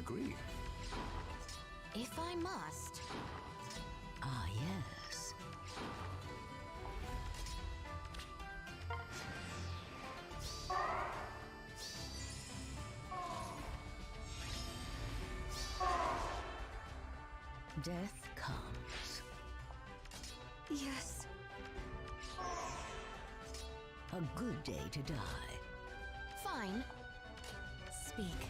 agree. If I must. Ah, yes. Death comes. Yes. A good day to die. Fine. Speak.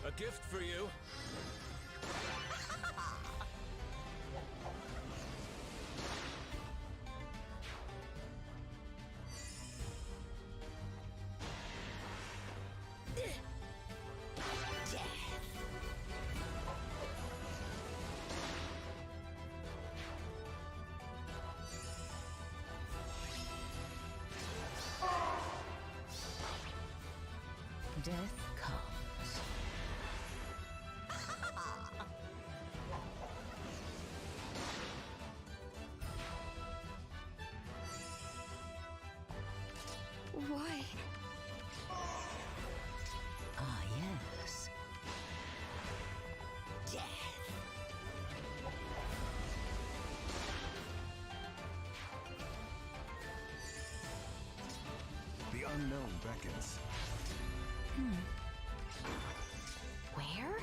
A gift for you. Death comes. Why? Ah, yes. The unknown beckons. Where?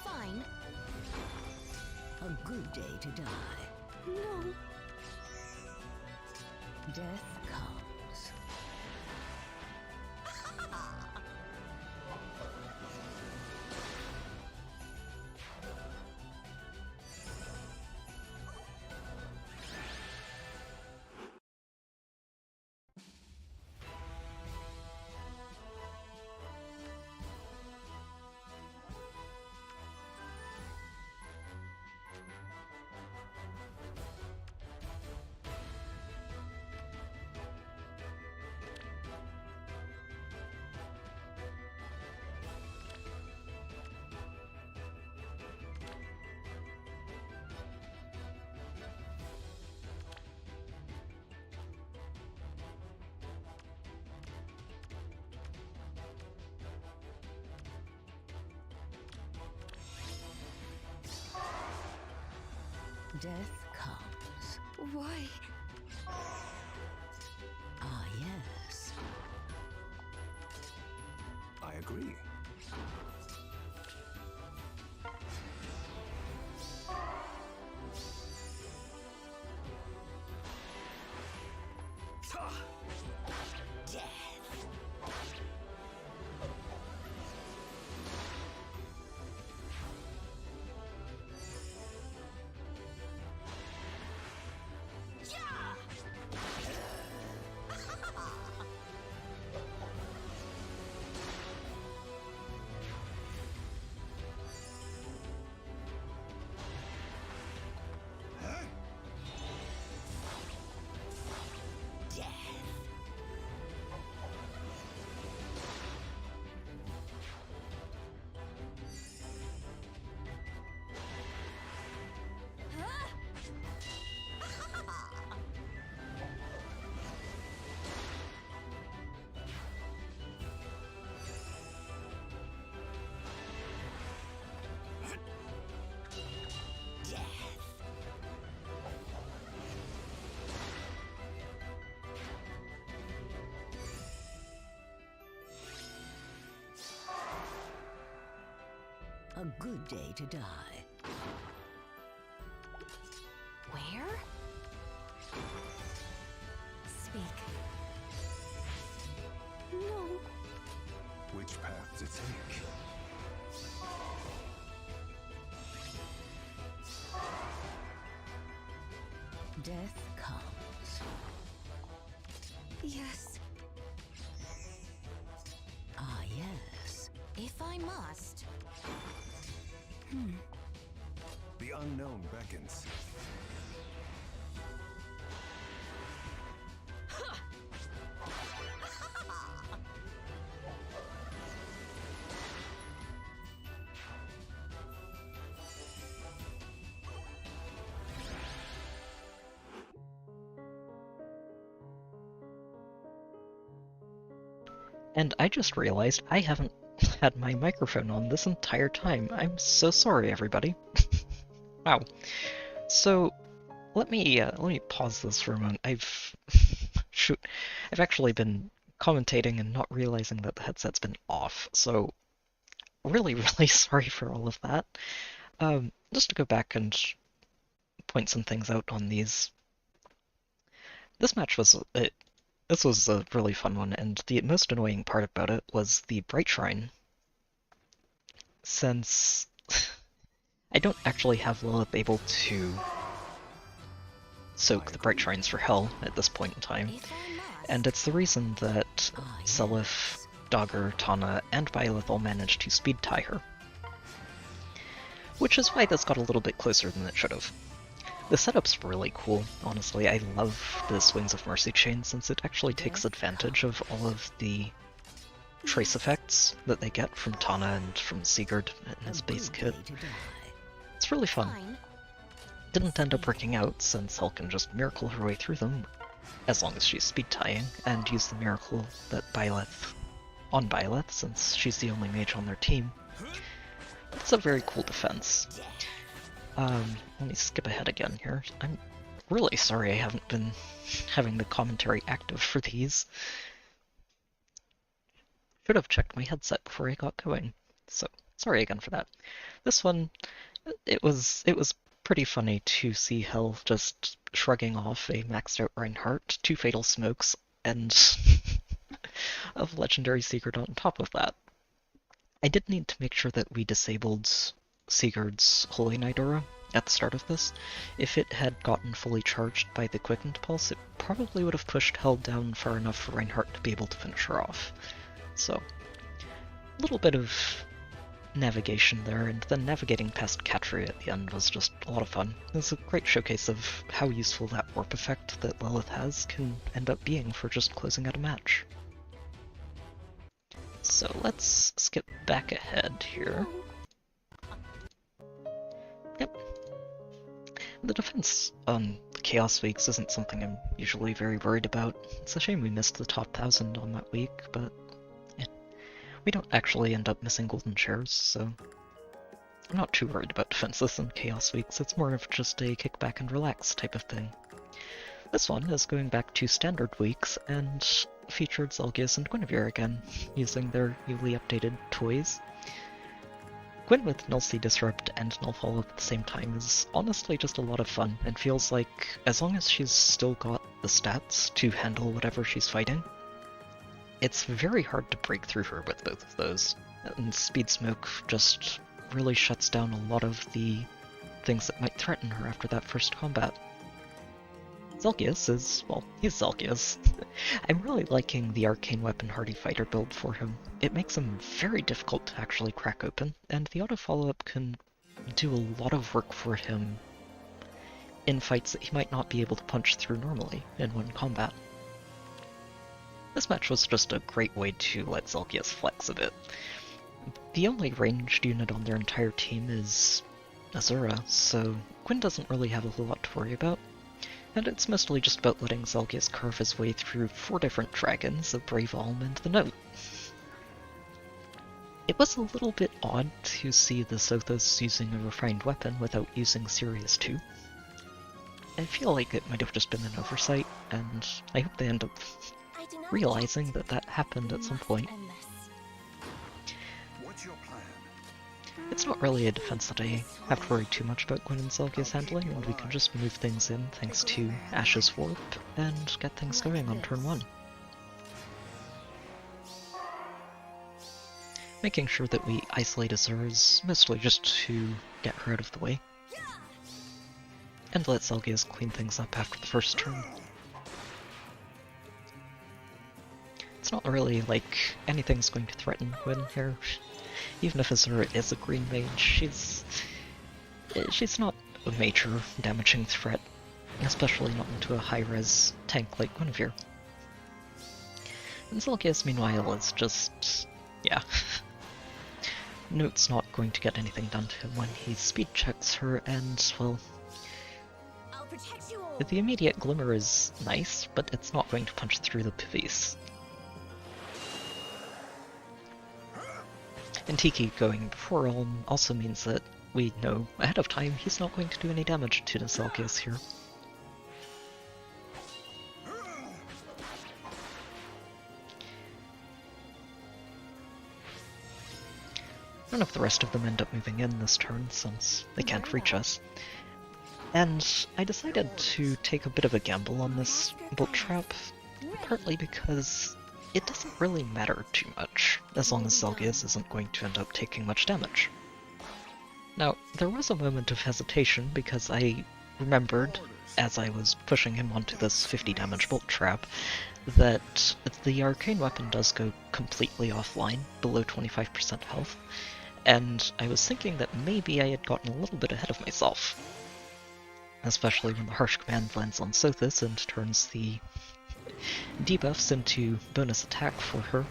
Fine. A good day to die. No. Death comes. Death comes. Why? Ah, yes. I agree. A good day to die. Where? Speak. No. Which path to take? Death comes. Yes. Ah, yes. If I must. The unknown beckons. And I just realized I haven't had my microphone on this entire time. I'm so sorry, everybody. Wow. So let me pause this for a moment. I've actually been commentating and not realizing that the headset's been off. So really, really sorry for all of that. Just to go back and point some things out on these. This match was This was a really fun one, and the most annoying part about it was the Bright Shrine. Since I don't actually have Lilith able to soak the Bright Shrines for hell at this point in time, and it's the reason that Seliph, Dogger, Tana, and Byleth all managed to speed tie her. Which is why this got a little bit closer than it should have. The setup's really cool, honestly. I love the Swings of Mercy chain since it actually takes advantage of all of the trace effects that they get from Tana and from Sigurd in his base kit. It's really fun. Fine. Didn't end up working out since Hel can just miracle her way through them, as long as she's speed tying, and use the miracle that on Byleth, since she's the only mage on their team. It's a very cool defense. Let me skip ahead again here. I'm really sorry I haven't been having the commentary active for these. Should have checked my headset before I got going, so sorry again for that. This one, it was pretty funny to see Hel just shrugging off a maxed out Reinhardt, 2 Fatal Smokes, and a Legendary Sigurd on top of that. I did need to make sure that we disabled Sigurd's Holy Knight aura at the start of this. If it had gotten fully charged by the Quickened Pulse, it probably would have pushed Hel down far enough for Reinhardt to be able to finish her off. So, a little bit of navigation there, and then navigating past Catry at the end was just a lot of fun. It's a great showcase of how useful that warp effect that Lilith has can end up being for just closing out a match. So let's skip back ahead here. Yep. The defense on the Chaos Weeks isn't something I'm usually very worried about. It's a shame we missed the top 1000 on that week, but yeah. We don't actually end up missing golden shares, so I'm not too worried about defenses in Chaos Weeks. It's more of just a kick back and relax type of thing. This one is going back to standard weeks and featured Zelgius and Guinevere again, using their newly updated toys. Gwyn with Null Sea Disrupt and Null Follow at the same time is honestly just a lot of fun, and feels like as long as she's still got the stats to handle whatever she's fighting, it's very hard to break through her with both of those. And Speed Smoke just really shuts down a lot of the things that might threaten her after that first combat. Zelgius is, well, he's Zelgius. I'm really liking the Arcane Weapon Hardy Fighter build for him. It makes him very difficult to actually crack open, and the auto follow-up can do a lot of work for him in fights that he might not be able to punch through normally in one combat. This match was just a great way to let Zelgius flex a bit. The only ranged unit on their entire team is Azura, so Gwyn doesn't really have a whole lot to worry about. And it's mostly just about letting Zelgius carve his way through 4 different dragons, a Brave Alm, and the Note. It was a little bit odd to see the Sothos using a refined weapon without using Sirius 2. I feel like it might have just been an oversight, and I hope they end up realizing that that happened at some point. What's your plan? It's not really a defense that I have to worry too much about Gwen and Zelgia's handling, and we can just move things in thanks to Ash's Warp and get things going on turn 1. Making sure that we isolate Azura's mostly just to get her out of the way. And let Zelgia's clean things up after the first turn. It's not really like anything's going to threaten Gwen here. Even if Azura is a green mage, she's not a major damaging threat, especially not into a high-res tank like Guinevere. And Zelgia's, meanwhile, is just... yeah. Note's not going to get anything done to him when he speed checks her, and, well... the immediate glimmer is nice, but it's not going to punch through the Pavis. And Tiki going before Ulm also means that we know ahead of time he's not going to do any damage to the Zelgias here. None of the rest of them end up moving in this turn since they can't reach us. And I decided to take a bit of a gamble on this bolt trap, partly because it doesn't really matter too much, as long as Zelgias isn't going to end up taking much damage. Now, there was a moment of hesitation because I remembered, as I was pushing him onto this 50 damage bolt trap, that the arcane weapon does go completely offline, below 25% health, and I was thinking that maybe I had gotten a little bit ahead of myself. Especially when the Harsh Command lands on Sothis and turns the debuffs into bonus attack for her.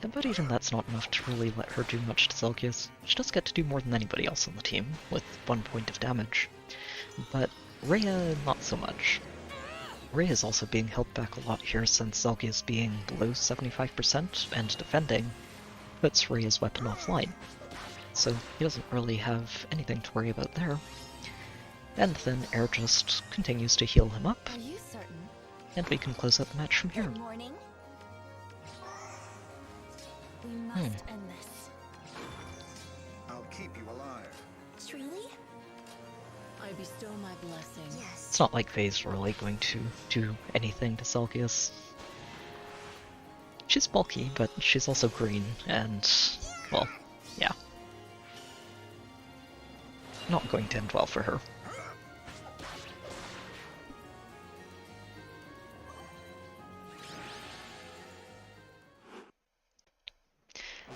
But even that's not enough to really let her do much to Zelgias. She does get to do more than anybody else on the team, with 1 point of damage. But Rhea, not so much. Rhea is also being held back a lot here since Zelgias being below 75% and defending puts Rhea's weapon offline. So he doesn't really have anything to worry about there. And then Air just continues to heal him up. Are you certain? And we can close out the match from here. Good morning. We must end this. I'll keep you alive. Truly? I bestow my blessing. Yes. It's not like Faye's really going to do anything to Zelgias. She's bulky, but she's also green, and, well, yeah. Not going to end well for her.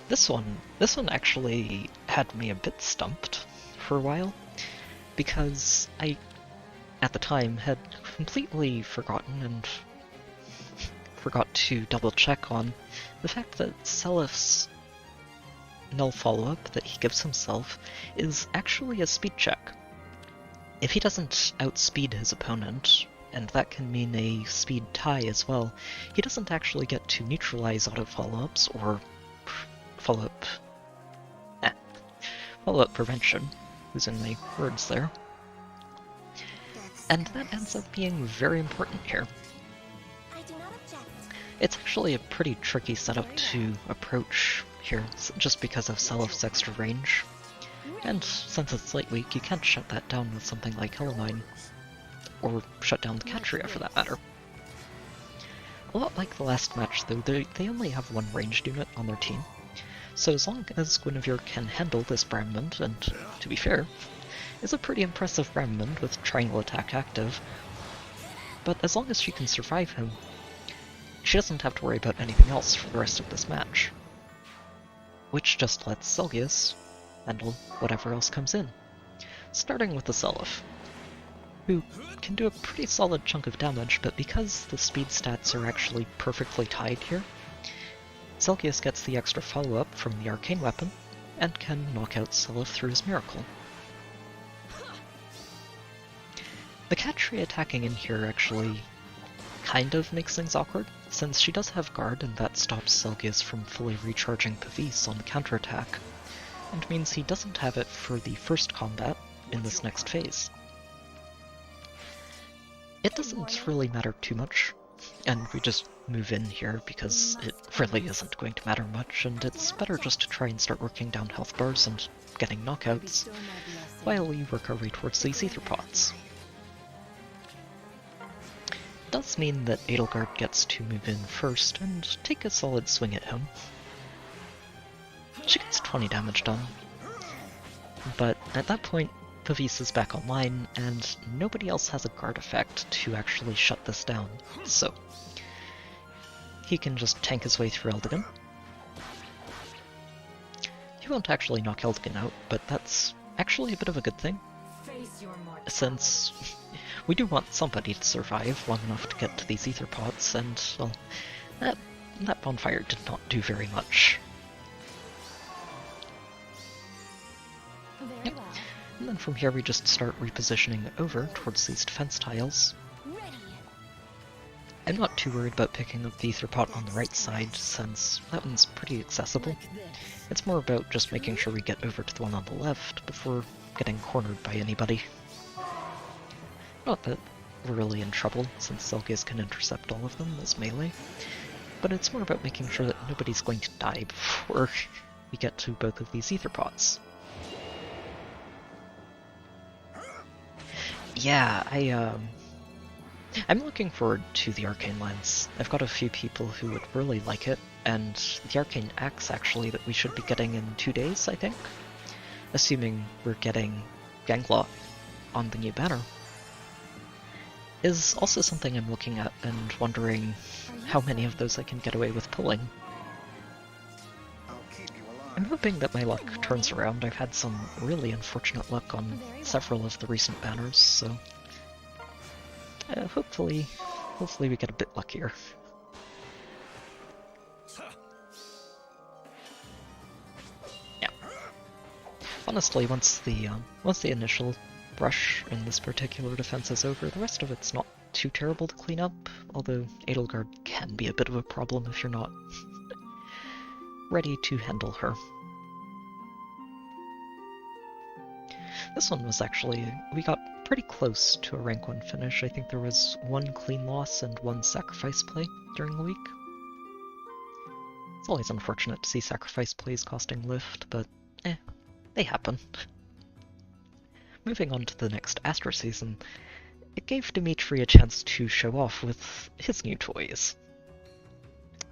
This one actually had me a bit stumped for a while, because I, at the time, had completely forgotten and forgot to double check on the fact that Selif's null follow-up that he gives himself is actually a speed check. If he doesn't outspeed his opponent, and that can mean a speed tie as well, he doesn't actually get to neutralize auto follow-ups or follow-up prevention. Losing my words there. And that ends up being very important here. I do not object. It's actually a pretty tricky setup to approach here, just because of Selif's extra range. And since it's late week, you can't shut that down with something like Hellamine, or shut down the Catria for that matter. A lot like the last match though, they only have one ranged unit on their team, so as long as Guinevere can handle this Bramond, and to be fair, is a pretty impressive Bramond with triangle attack active, but as long as she can survive him, she doesn't have to worry about anything else for the rest of this match. Which just lets Zelgias handle whatever else comes in. Starting with the Seliph, who can do a pretty solid chunk of damage, but because the speed stats are actually perfectly tied here, Zelgias gets the extra follow-up from the arcane weapon, and can knock out Seliph through his miracle. The Catria attacking in here actually kind of makes things awkward, since she does have guard and that stops Zelgias from fully recharging Pavis on the counterattack, and means he doesn't have it for the first combat in this next phase. It doesn't really matter too much and we just move in here because it really isn't going to matter much, and it's better just to try and start working down health bars and getting knockouts while we work our way towards these ether pots. It does mean that Edelgard gets to move in first and take a solid swing at him. She gets 20 damage done, but at that point Pavis is back online and nobody else has a guard effect to actually shut this down, so he can just tank his way through Eldigan. He won't actually knock Eldigan out, but that's actually a bit of a good thing, since we do want somebody to survive long enough to get to these ether pots, and, well, that bonfire did not do very much. Yep. And then from here we just start repositioning over towards these defense tiles. I'm not too worried about picking up the ether pot on the right side, since that one's pretty accessible. It's more about just making sure we get over to the one on the left before getting cornered by anybody. Not that we're really in trouble, since Zelgiz can intercept all of them as melee, but it's more about making sure that nobody's going to die before we get to both of these ether pots. Yeah, I'm looking forward to the Arcane Lens. I've got a few people who would really like it, and the Arcane Axe actually that we should be getting in 2 days, I think. Assuming we're getting Ganglaw on the new banner. Is also something I'm looking at and wondering how many of those I can get away with pulling. I'm hoping that my luck turns around. I've had some really unfortunate luck on several of the recent banners, so hopefully we get a bit luckier. Yeah. Honestly, once the initial rush in this particular defense is over, the rest of it's not too terrible to clean up, although Edelgard can be a bit of a problem if you're not ready to handle her. This one was actually, we got pretty close to a rank 1 finish. I think there was 1 clean loss and 1 sacrifice play during the week. It's always unfortunate to see sacrifice plays costing lift, but they happen. Moving on to the next Astra season, it gave Dimitri a chance to show off with his new toys.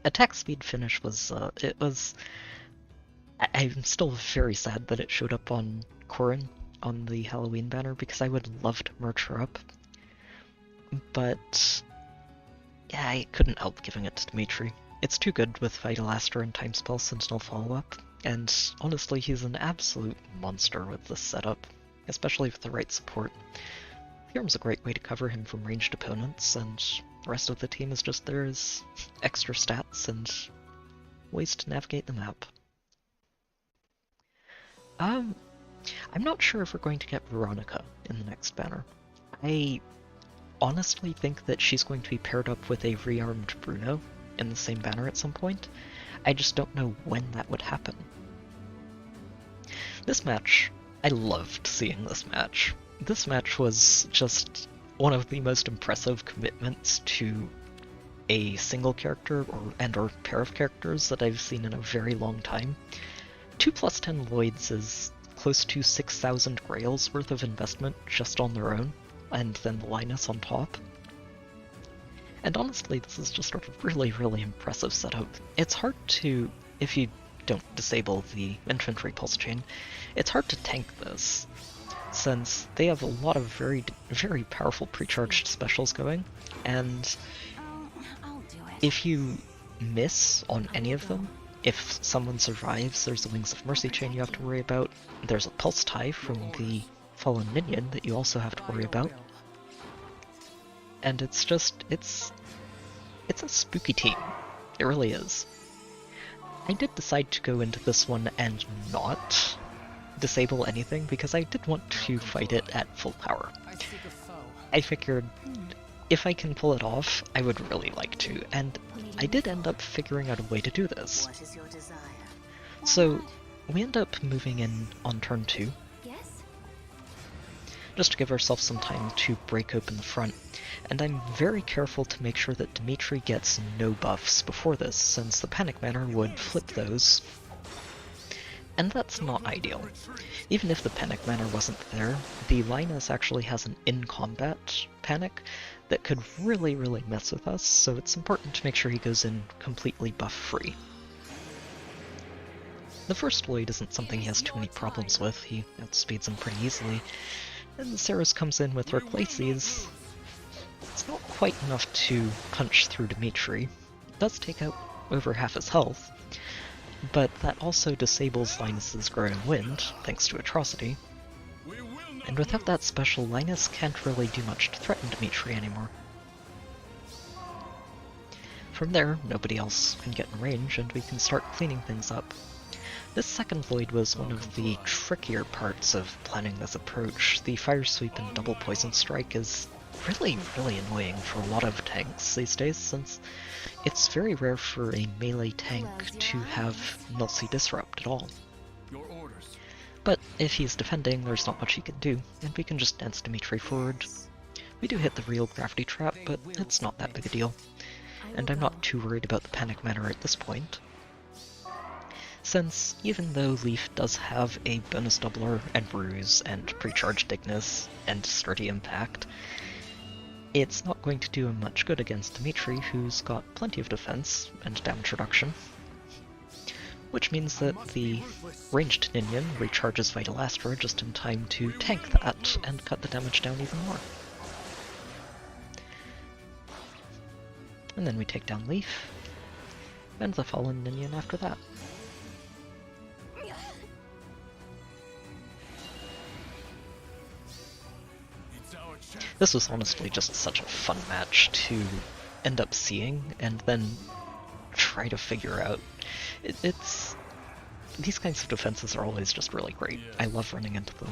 Attack speed finish was, I'm still very sad that it showed up on Corrin on the Halloween banner, because I would love to merge her up. But yeah, I couldn't help giving it to Dimitri. It's too good with Vital Astra and Time Spell Sentinel follow-up, and honestly he's an absolute monster with this setup, especially with the right support. Theorem's a great way to cover him from ranged opponents, and the rest of the team is just there as extra stats and ways to navigate the map. I'm not sure if we're going to get Veronica in the next banner. I honestly think that she's going to be paired up with a rearmed Bruno in the same banner at some point. I just don't know when that would happen. This match, I loved seeing this match. This match was just one of the most impressive commitments to a single character or pair of characters that I've seen in a very long time. 2+10 Lloyds is close to 6,000 Grails worth of investment just on their own, and then Linus on top. And honestly, this is just a really, really impressive setup. It's hard to, if you don't disable the infantry pulse chain, it's hard to tank this, since they have a lot of very, very powerful pre-charged specials going, and if you miss on any of them, if someone survives, there's a Wings of Mercy chain you have to worry about, there's a Pulse Tie from the Fallen Minion that you also have to worry about, and it's just, it's a spooky team. It really is. I did decide to go into this one and not disable anything, because I did want to fight it at full power. I figured if I can pull it off, I would really like to, and I did end up figuring out a way to do this. So we end up moving in on turn 2. just to give ourselves some time to break open the front. And I'm very careful to make sure that Dimitri gets no buffs before this, since the Panic Manor would flip those. And that's not ideal. Even if the Panic Manor wasn't there, the Linus actually has an in-combat panic that could really mess with us, so it's important to make sure he goes in completely buff-free. The first Lloyd isn't something he has too many problems with, he outspeeds him pretty easily, and Ceres comes in with her Glacies. It's not quite enough to punch through Dimitri. It does take out over half his health, but that also disables Linus's Growing Wind, thanks to Atrocity. And without that special, Linus can't really do much to threaten Dimitri anymore. From there, nobody else can get in range, and we can start cleaning things up. This second Void was one of the trickier parts of planning this approach. The Fire Sweep and Double Poison Strike is really annoying for a lot of tanks these days, since it's very rare for a melee tank to have Nulsi Disrupt at all. But if he's defending, there's not much he can do, and we can just dance Dimitri forward. We do hit the real Gravity Trap, but it's not that big a deal, and I'm not too worried about the Panic Manor at this point, since even though Leaf does have a bonus doubler and Ruse and Precharged Ignis and Sturdy Impact, it's not going to do him much good against Dimitri, who's got plenty of defense and damage reduction. Which means that the ranged Ninian recharges Vital Astra just in time to tank that and cut the damage down even more. And then we take down Leaf, and the Fallen Ninian after that. This was honestly just such a fun match to end up seeing and then try to figure out. These kinds of defenses are always just really great. I love running into them.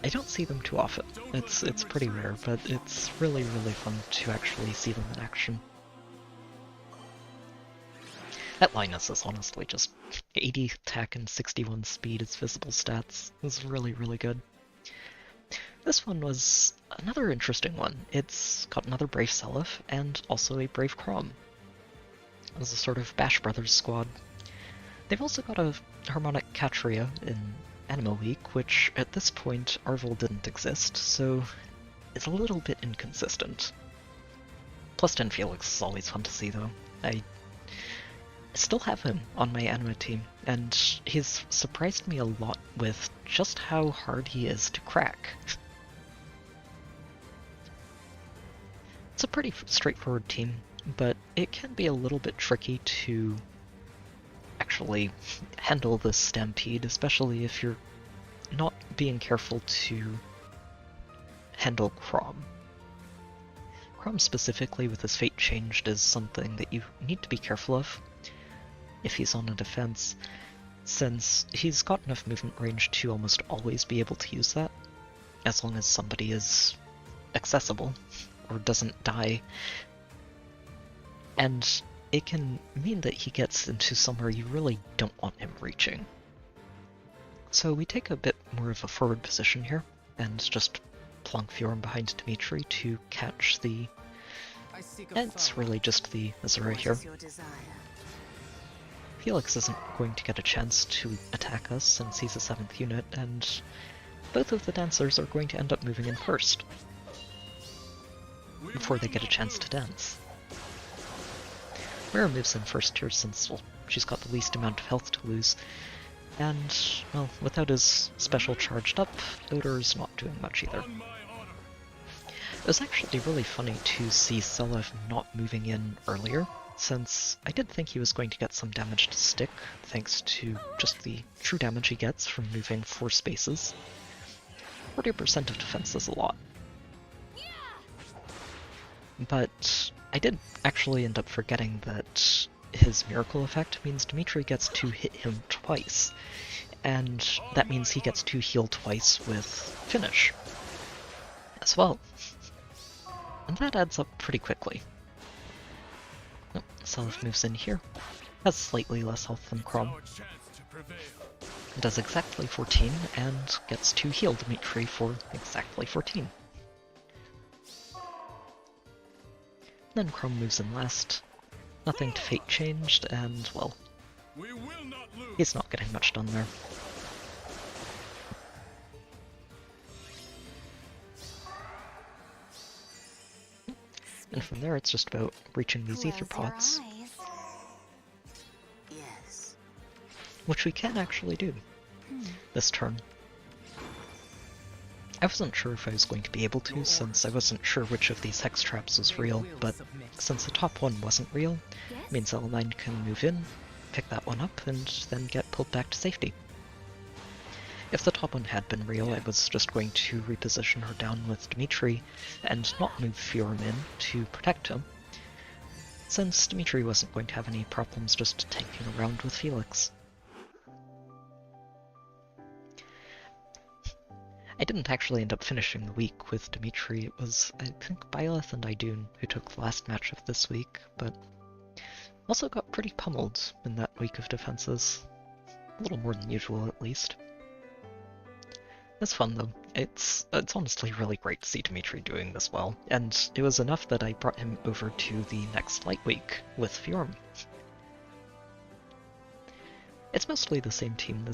I don't see them too often. It's pretty rare, but it's really fun to actually see them in action. That Linus is honestly just 80 attack and 61 speed as visible stats. It was really good. This one was another interesting one. It's got another Brave Seliph and also a Brave Crom. As a sort of Bash Brothers squad. They've also got a Harmonic Catria in Anima Week, which at this point Arvel didn't exist, so it's a little bit inconsistent. Plus 10 Felix is always fun to see though. I still have him on my Anima team, and he's surprised me a lot with just how hard he is to crack. It's a pretty straightforward team, but it can be a little bit tricky to actually handle this Stampede, especially if you're not being careful to handle Crom. Crom specifically with his Fate Changed is something that you need to be careful of if he's on a defense, since he's got enough movement range to almost always be able to use that, as long as somebody is accessible or doesn't die. And it can mean that he gets into somewhere you really don't want him reaching. So we take a bit more of a forward position here, and just plunk Fjorm behind Dimitri to catch the... It's really just the Azura here. Felix isn't going to get a chance to attack us since he's a 7th unit, and both of the dancers are going to end up moving in first, before they get a chance to dance. Mira moves in first here since, well, she's got the least amount of health to lose, and, well, without his special charged up, Odor's not doing much either. It was actually really funny to see Seliph not moving in earlier, since I did think he was going to get some damage to stick, thanks to just the true damage he gets from moving 4 spaces. 40% of defense is a lot. But I did actually end up forgetting that his miracle effect means Dimitri gets to hit him twice, and that means he gets to heal twice with Finish as well. And that adds up pretty quickly. Oh, Seliph moves in here. Has slightly less health than Crom. does exactly 14 and gets to heal Dimitri for exactly 14. Then Chrome moves in last. Nothing to fate changed, and well, he's not getting much done there. And from there it's just about reaching these ether pots, Yes. which we can actually do this turn. I wasn't sure if I was going to be able to, since I wasn't sure which of these hex traps was real, but since the top one wasn't real, it means L9 can move in, pick that one up, and then get pulled back to safety. If the top one had been real, I was just going to reposition her down with Dimitri and not move Fiorum in to protect him, since Dimitri wasn't going to have any problems just tanking around with Felix. I didn't actually end up finishing the week with Dimitri. It was, I think, Byleth and Idun who took the last match of this week, but also got pretty pummeled in that week of defenses. A little more than usual, at least. It's fun, though. It's honestly really great to see Dimitri doing this well, and it was enough that I brought him over to the next Light Week with Fiorum. It's mostly the same team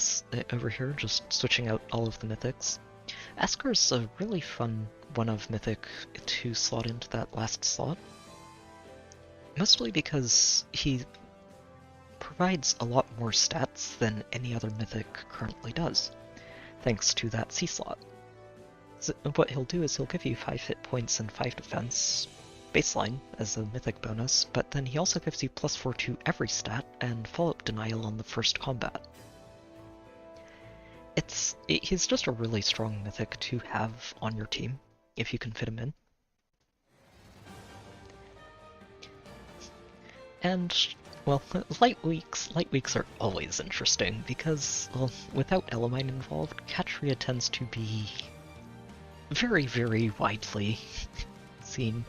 over here, just switching out all of the mythics. Asker's a really fun one of Mythic to slot into that last slot. Mostly because he provides a lot more stats than any other Mythic currently does, thanks to that C slot. So what he'll do is he'll give you 5 hit points and 5 defense, baseline, as a Mythic bonus, but then he also gives you +4 to every stat and follow-up denial on the first combat. He's just a really strong Mythic to have on your team, if you can fit him in. And, well, light weeks are always interesting, because, well, without Elamine involved, Katria tends to be very, very widely seen.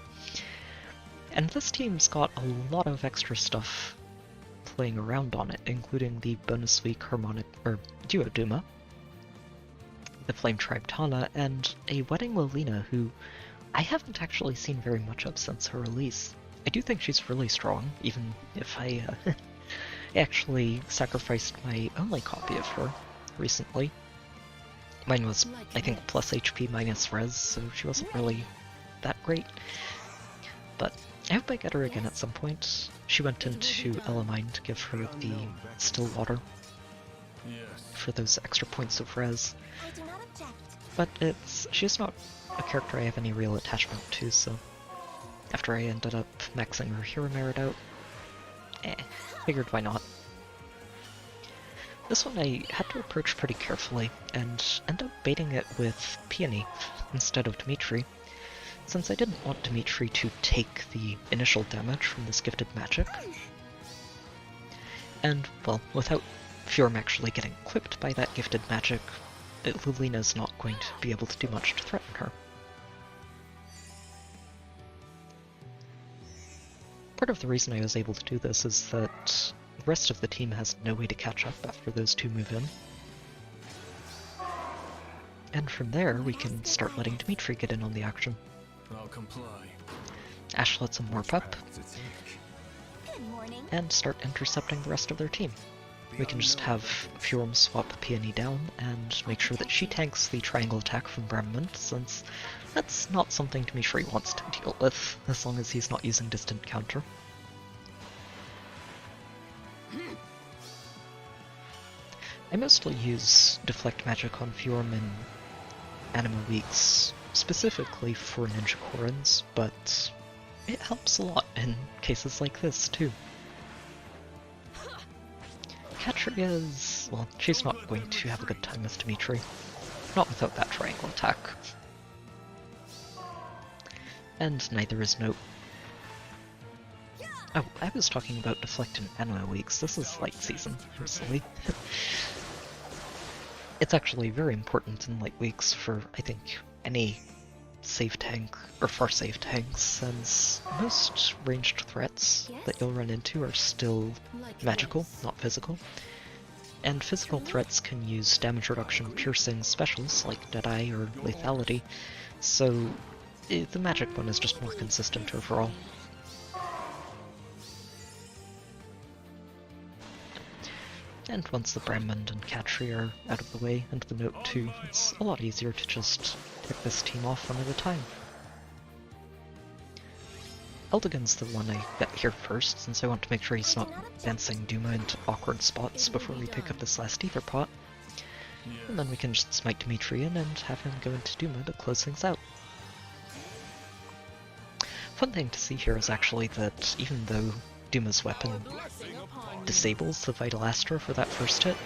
And this team's got a lot of extra stuff playing around on it, including the bonus week Harmonic, or Duoduma, the Flame Tribe Tana, and a Wedding Lilina, who I haven't actually seen very much of since her release. I do think she's really strong, even if I actually sacrificed my only copy of her recently. Mine was, I think, plus HP minus res, so she wasn't really that great. But I hope I get her again at some point. She went into Elamine to give her the still water for those extra points of res. I do not object. But she's not a character I have any real attachment to, so after I ended up maxing her hero merit out, figured why not. This one I had to approach pretty carefully, and end up baiting it with Peony instead of Dimitri, since I didn't want Dimitri to take the initial damage from this gifted magic. And, well, without Fiorum actually getting clipped by that gifted magic, Lilina's not going to be able to do much to threaten her. Part of the reason I was able to do this is that the rest of the team has no way to catch up after those two move in. And from there, we can start letting Dimitri get in on the action. I'll comply. Ash lets him warp up, Good morning. and start intercepting the rest of their team. We can just have Fiorum swap Peony down and make sure that she tanks the triangle attack from Bremont, since that's not something Dimitri wants to deal with, as long as he's not using distant counter. I mostly use Deflect Magic on Fiorum in Anima Weeks, specifically for Ninja Korans, but it helps a lot in cases like this, too. Katria's, well, she's not going to have a good time with Dimitri. Not without that triangle attack. And neither is Note. Oh, I was talking about Deflect in Anima Weeks. This is Light Season, I'm silly. It's actually very important in Light Weeks for, I think, any save tank, or far save tanks, since most ranged threats that you'll run into are still magical, not physical. and physical threats can use damage reduction piercing specials like Deadeye or Lethality, so the magic one is just more consistent overall. And once the Brahmond and Katri are out of the way, and the Note too, it's a lot easier to just pick this team off one at a time. Eldigan's the one I get here first, since I want to make sure he's not dancing Duma into awkward spots before we pick up this last Ether Pot. And then we can just smite Dimitri in and have him go into Duma to close things out. Fun thing to see here is actually that even though Duma's weapon disables the Vital Astra for that first hit,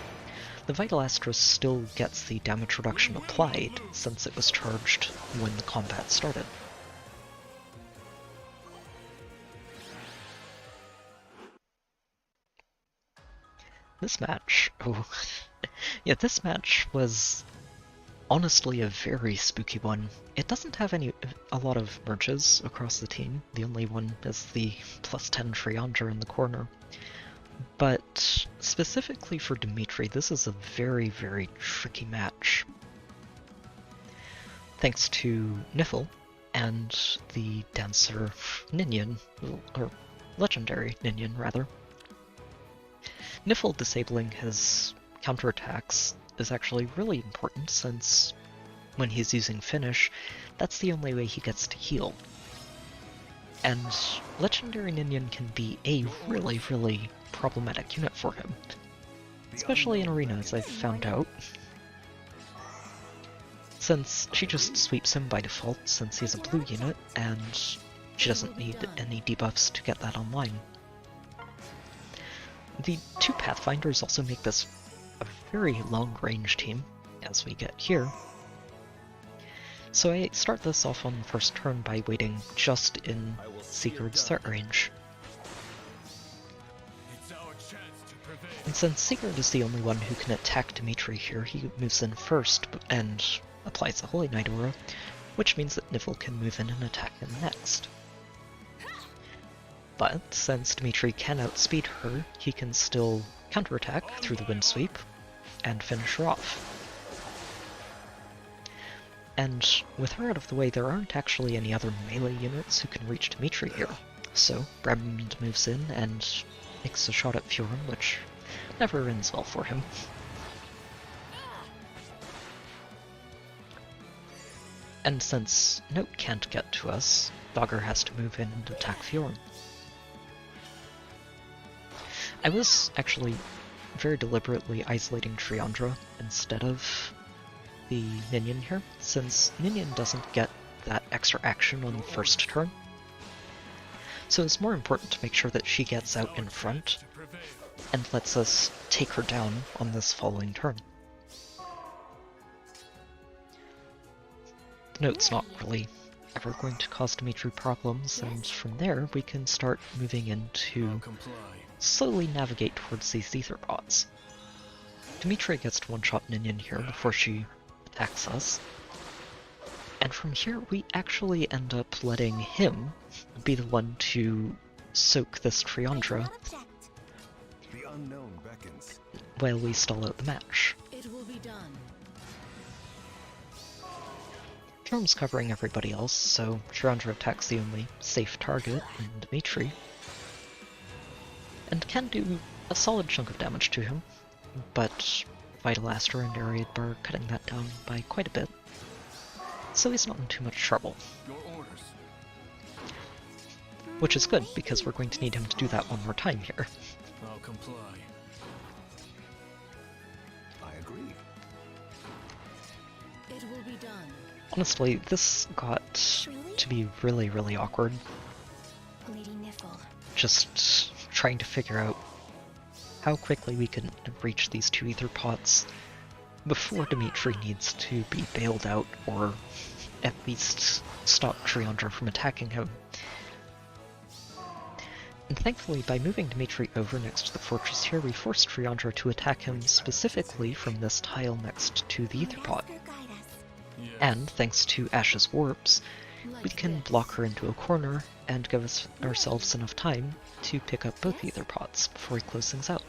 the Vital Astra still gets the damage reduction applied since it was charged when the combat started. This match, yeah, this match was honestly a very spooky one. It doesn't have a lot of merges across the team. The only one is the +10 Triandra in the corner. But specifically for Dimitri, this is a very, very tricky match. Thanks to Nifl and the Dancer Ninian, or Legendary Ninian rather. Nifl disabling his counterattacks is actually really important since when he's using Finish, that's the only way he gets to heal. And Legendary Ninian can be a really, really problematic unit for him. Especially in Arena, as I've found out. Since she just sweeps him by default since he's a blue unit, and she doesn't need any debuffs to get that online. The two Pathfinders also make this a very long-range team, as we get here. So I start this off on the first turn by waiting just in Sigurd's threat range. And since Sigurd is the only one who can attack Dimitri here, he moves in first and applies the Holy Knight aura, which means that Nifl can move in and attack him next. But since Dimitri can outspeed her, he can still counterattack through the Wind Sweep and finish her off. And with her out of the way, there aren't actually any other melee units who can reach Dimitri here. So Brabant moves in and makes a shot at Fiorum, which never ends well for him. And since Note can't get to us, Dogger has to move in and attack Fiorum. I was actually very deliberately isolating Triandra instead of the Ninian here, since Ninian doesn't get that extra action on the first turn. So it's more important to make sure that she gets out in front and lets us take her down on this following turn. The Note's not really ever going to cause Dimitri problems, and from there we can start moving into slowly navigate towards these Ether Pots. Dimitri gets to one-shot Ninian here before she attacks us, and from here we actually end up letting him be the one to soak this Triandra while we stall out the match. It will be done. Jerom's covering everybody else, so Triandra attacks the only safe target in Dimitri, and can do a solid chunk of damage to him, but Vital Astra and Aerial Bar cutting that down by quite a bit, so he's not in too much trouble. Which is good, because we're going to need him to do that one more time here. I'll comply. I agree. It will be done. Honestly, this got to be really, really awkward. Lady Nifl. Just trying to figure out how quickly we can reach these two Ether Pots before Dimitri needs to be bailed out, or at least stop Triandra from attacking him. And thankfully, by moving Dimitri over next to the fortress here, we forced Triandra to attack him specifically from this tile next to the Ether Pot. And thanks to Ash's warps, we can block her into a corner and give ourselves enough time to pick up both Ether Pots before we close things out.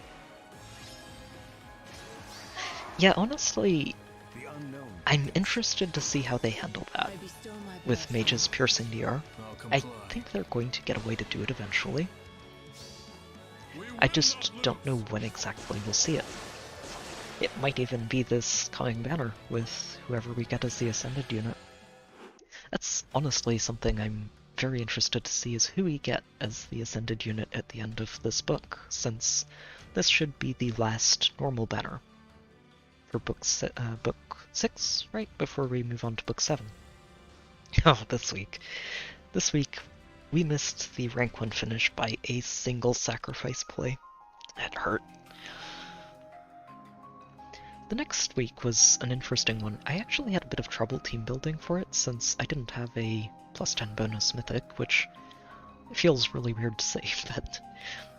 Yeah, honestly, The unknown. I'm interested to see how they handle that. I bestow my With blessing. mages piercing the air. I'll I comply. think they're going to get a way to do it eventually. I just don't know when exactly we'll see it. It might even be this coming banner with whoever we get as the Ascended unit. That's honestly something I'm very interested to see, is who we get as the Ascended unit at the end of this book, since this should be the last normal banner for book 6, right? Before we move on to book 7. Oh, this week. This week, we missed the rank 1 finish by a single sacrifice play. It hurt. The next week was an interesting one. I actually had a bit of trouble team building for it since I didn't have a +10 bonus mythic, which feels really weird to say, but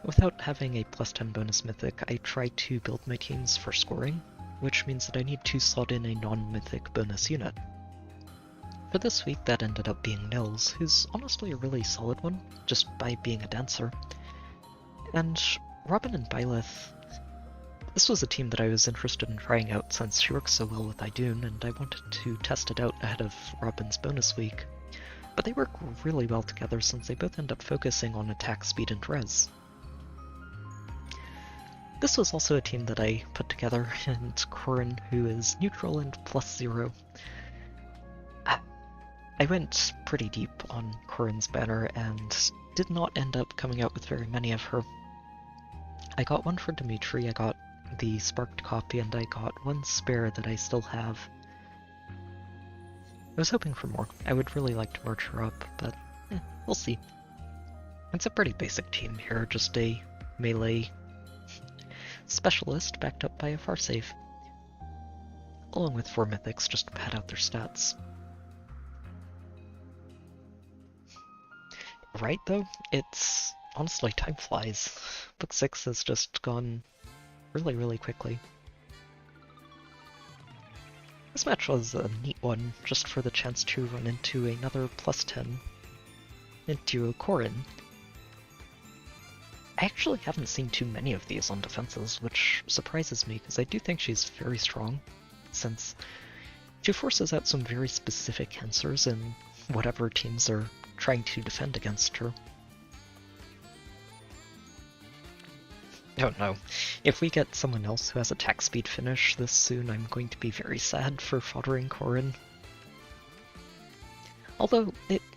without having a +10 bonus mythic, I try to build my teams for scoring, which means that I need to slot in a non-mythic bonus unit. For this week, that ended up being Nils, who's honestly a really solid one, just by being a dancer. And Robin and Byleth, this was a team that I was interested in trying out since she works so well with Idun, and I wanted to test it out ahead of Robin's bonus week. But they work really well together since they both end up focusing on attack speed and res. This was also a team that I put together, and Corin, who is neutral and +0. I went pretty deep on Corin's banner and did not end up coming out with very many of her. I got one for Dimitri, I got the sparked copy, and I got one spare that I still have. I was hoping for more. I would really like to merge her up, but we'll see. It's a pretty basic team here, just a melee specialist backed up by a far save, along with 4 mythics just to pad out their stats. Right though, it's honestly time flies. Book 6 has just gone really quickly. This match was a neat one, just for the chance to run into another +10 into Corin. I actually haven't seen too many of these on defenses, which surprises me because I do think she's very strong, since she forces out some very specific answers in whatever teams are trying to defend against her. Oh no, if we get someone else who has attack speed finish this soon, I'm going to be very sad for foddering Corin. Although,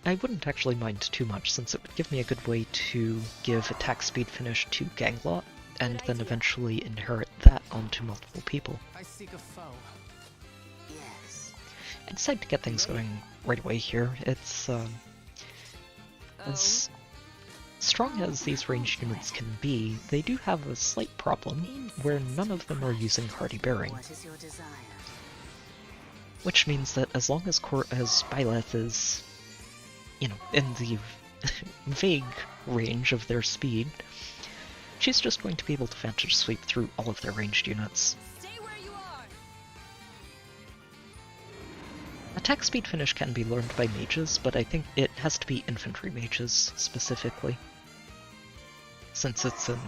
I wouldn't actually mind too much, since it would give me a good way to give attack speed finish to Ganglot, and then eventually inherit that onto multiple people. I seek a foe. Yes. I decided to get things going right away here. It's, as strong as these ranged units can be, they do have a slight problem, where none of them are using Hardy Bearing. What is your desire? Which means that as long as Byleth is, in the vague range of their speed, she's just going to be able to vantage sweep through all of their ranged units. Stay where you are. Attack speed finish can be learned by mages, but I think it has to be infantry mages specifically, since it's an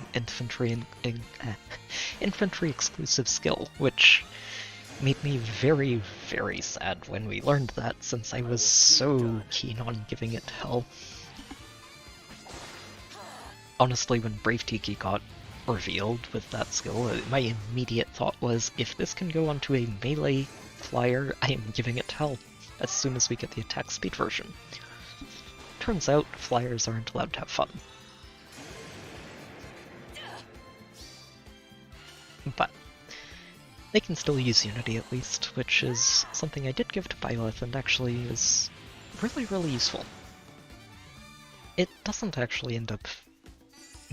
infantry exclusive skill, which made me very sad when we learned that, since I was so keen on giving it hell. Honestly, when Brave Tiki got revealed with that skill, my immediate thought was, if this can go onto a melee flyer, I am giving it hell as soon as we get the attack speed version. Turns out, flyers aren't allowed to have fun. But they can still use Unity at least, which is something I did give to Byleth and actually is really useful. It doesn't actually end up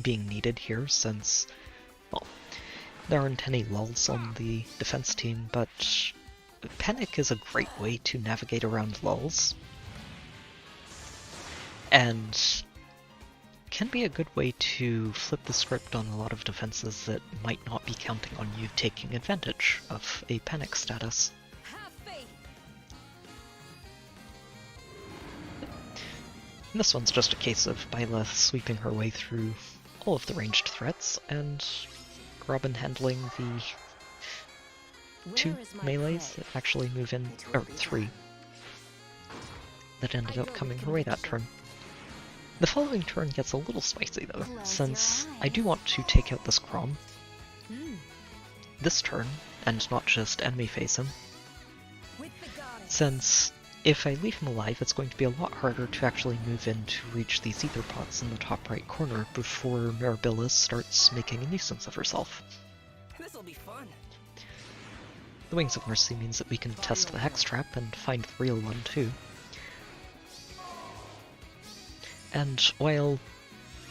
being needed here since, well, there aren't any lulls on the defense team, but Panic is a great way to navigate around lulls, and can be a good way to flip the script on a lot of defenses that might not be counting on you taking advantage of a Panic status. Have faith. And this one's just a case of Byleth sweeping her way through all of the ranged threats, and Robin handling the 2 Where is my melees prey? that actually move in, or 3, that ended up coming her way that turn. The following turn gets a little spicy though, since I do want to take out this Crom this turn, and not just enemy face him, With the goddess. since if I leave him alive, it's going to be a lot harder to actually move in to reach these ether pots in the top right corner before Mirabilis starts making a nuisance of herself. This'll be fun. The Wings of Mercy means that we can test the Hex Trap and find the real one too. And while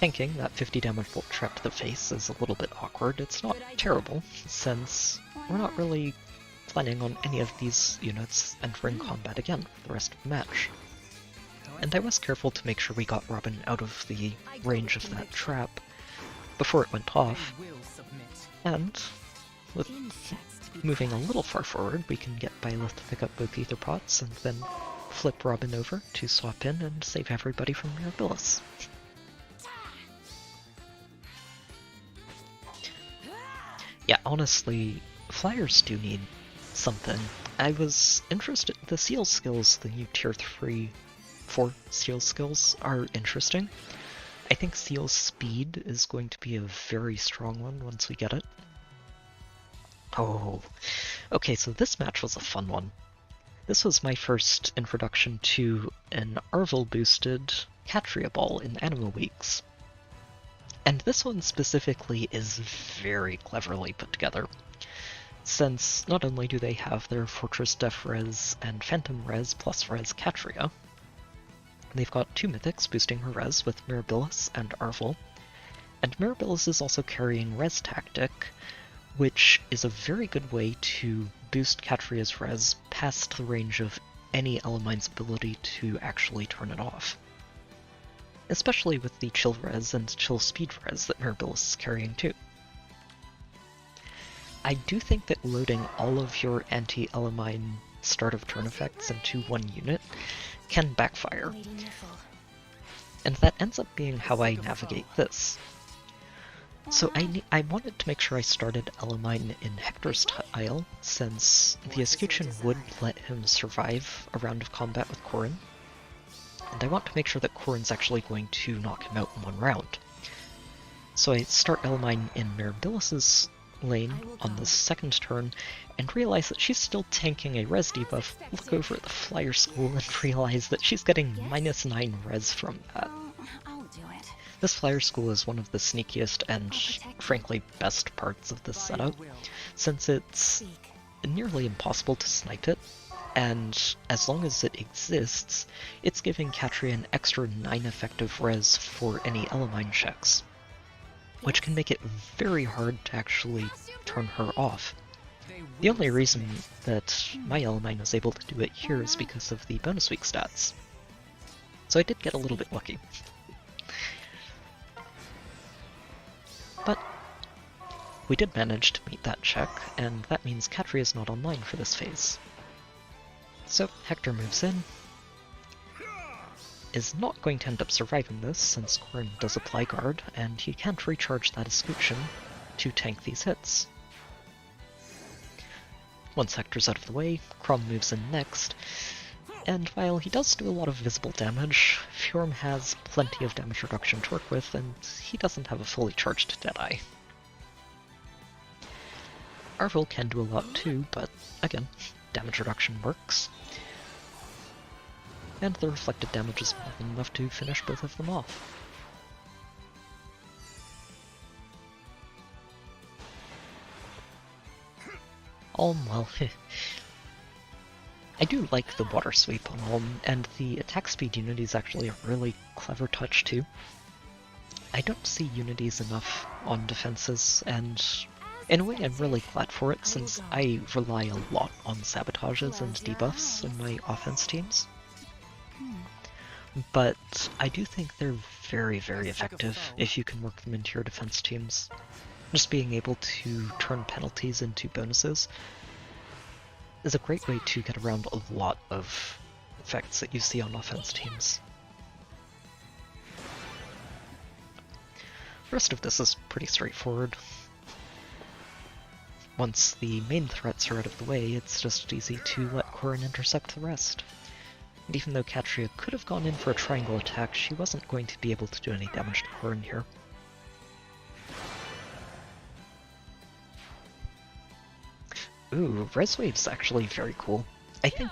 tanking that 50 damage bolt trap to the face is a little bit awkward, it's not terrible, since we're not really planning on any of these units entering combat again for the rest of the match. And I was careful to make sure we got Robin out of the range of that trap before it went off, and with moving a little far forward, we can get Byleth to pick up both ether pots and then flip Robin over to swap in and save everybody from Mirabilis. Yeah, honestly, flyers do need something. I was interested, the seal skills, the new tier 4 seal skills are interesting. I think seal speed is going to be a very strong one once we get it. Oh, okay, so this match was a fun one. This was my first introduction to an Arvel boosted Catria Ball in Anima Weeks. And this one specifically is very cleverly put together, since not only do they have their Fortress Def Res and Phantom Res plus Res Catria, they've got 2 mythics boosting her res with Mirabilis and Arvel, and Mirabilis is also carrying Res Tactic, which is a very good way to boost Catria's res past the range of any Elemine's ability to actually turn it off. Especially with the Chill Res and Chill Speed Res that Mirabilis is carrying too. I do think that loading all of your anti-Elemine start of turn effects into one unit can backfire, Lady Niffle. and that ends up being how I navigate this. So I wanted to make sure I started Elamine in Hector's tile, since the Escutcheon would let him survive a round of combat with Corrin, and I want to make sure that Corrin's actually going to knock him out in one round. So I start Elamine in Mirabilis' lane on the second turn, and realize that she's still tanking a res debuff, look over at the Flyer School and realize that she's getting -9 res from that. I'll do it. This Flyer School is one of the sneakiest and, frankly, best parts of this setup, since it's Seek. nearly impossible to snipe it, and as long as it exists, it's giving Catria an extra 9 effective res for any Elemine checks, which can make it very hard to actually turn her off. The only reason that my Elemine was able to do it here is because of the bonus week stats. So I did get a little bit lucky. But we did manage to meet that check, and that means Catria is not online for this phase. So Hector moves in, is not going to end up surviving this since Corrin does apply guard, and he can't recharge that Escutcheon to tank these hits. Once Hector's out of the way, Crom moves in next, and while he does do a lot of visible damage, Fjorm has plenty of damage reduction to work with, and he doesn't have a fully charged Deadeye. Arvel can do a lot too, but again, damage reduction works. And the reflected damage is more than enough to finish both of them off. Well, I do like the water sweep on Ulm, and the attack speed unity is actually a really clever touch too. I don't see unities enough on defenses, and in a way I'm really glad for it, since I rely a lot on sabotages and debuffs in my offense teams. But I do think they're very, very effective if you can work them into your defense teams. Just being able to turn penalties into bonuses is a great way to get around a lot of effects that you see on offense teams. The rest of this is pretty straightforward. once the main threats are out of the way, it's just easy to let Corrin intercept the rest. And even though Katria could have gone in for a triangle attack, she wasn't going to be able to do any damage to Corrin here. Ooh, Res Wave's actually very cool. I think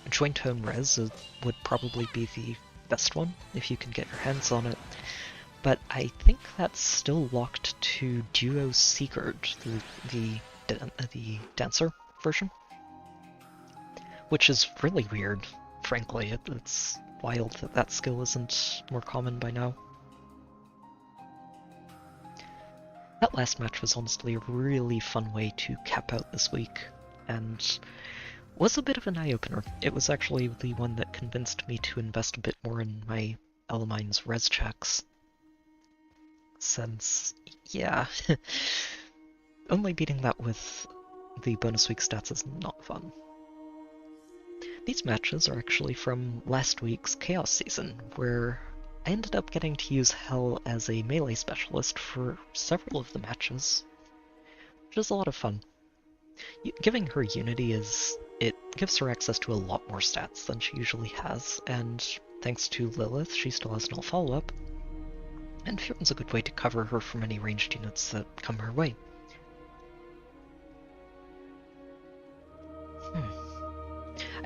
Joint Home Res would probably be the best one, if you can get your hands on it. But I think that's still locked to Duo Sigurd, the dancer version. Which is really weird, frankly. It's wild that that skill isn't more common by now. That last match was honestly a really fun way to cap out this week, and was a bit of an eye-opener. It was actually the one that convinced me to invest a bit more in my Elamine's res checks. Since, yeah, only beating that with the bonus week stats is not fun. These matches are actually from last week's Chaos season, where I ended up getting to use Hel as a melee specialist for several of the matches, which is a lot of fun. Giving her Unity it gives her access to a lot more stats than she usually has, and thanks to Lilith, she still has no follow-up, and Furin's a good way to cover her from any ranged units that come her way.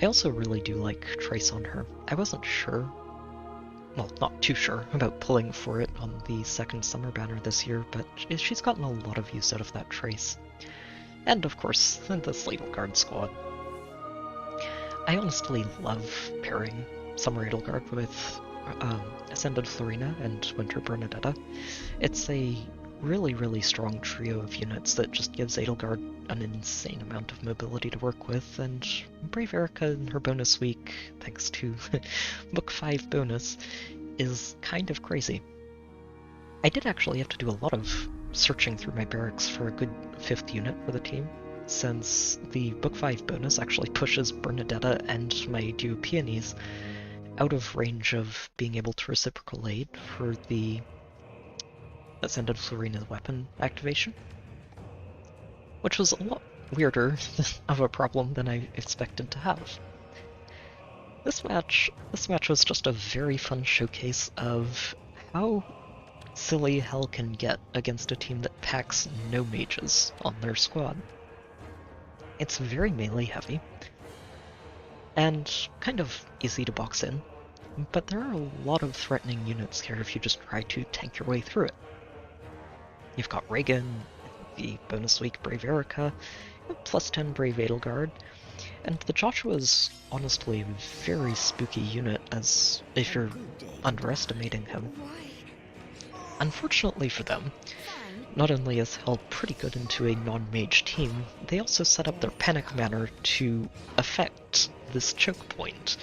I also really do like Trace on her. I wasn't sure, well, not too sure, about pulling for it on the second Summer Banner this year, but she's gotten a lot of use out of that Trace. And of course, this Edelgard squad. I honestly love pairing Summer Edelgard with Ascended Florina and Winter Bernadetta. It's a really, really strong trio of units that just gives Edelgard an insane amount of mobility to work with, and Brave Erica in her bonus week, thanks to Book 5 bonus, is kind of crazy. I did actually have to do a lot of searching through my barracks for a good 5th unit for the team, since the Book 5 bonus actually pushes Bernadetta and my duo Peonies out of range of being able to reciprocal aid for the Ascended Florina weapon activation, which was a lot weirder of a problem than I expected to have. This match was just a very fun showcase of how silly Hel can get against a team that packs no mages on their squad. It's very melee heavy, and kind of easy to box in, but there are a lot of threatening units here if you just try to tank your way through it. You've got Reagan, the bonus week Brave Erica, plus 10 Brave Edelgard, and the Joshua's honestly a very spooky unit as if you're underestimating him. Unfortunately for them, not only is Hel pretty good into a non-mage team, they also set up their panic manner to affect this choke point,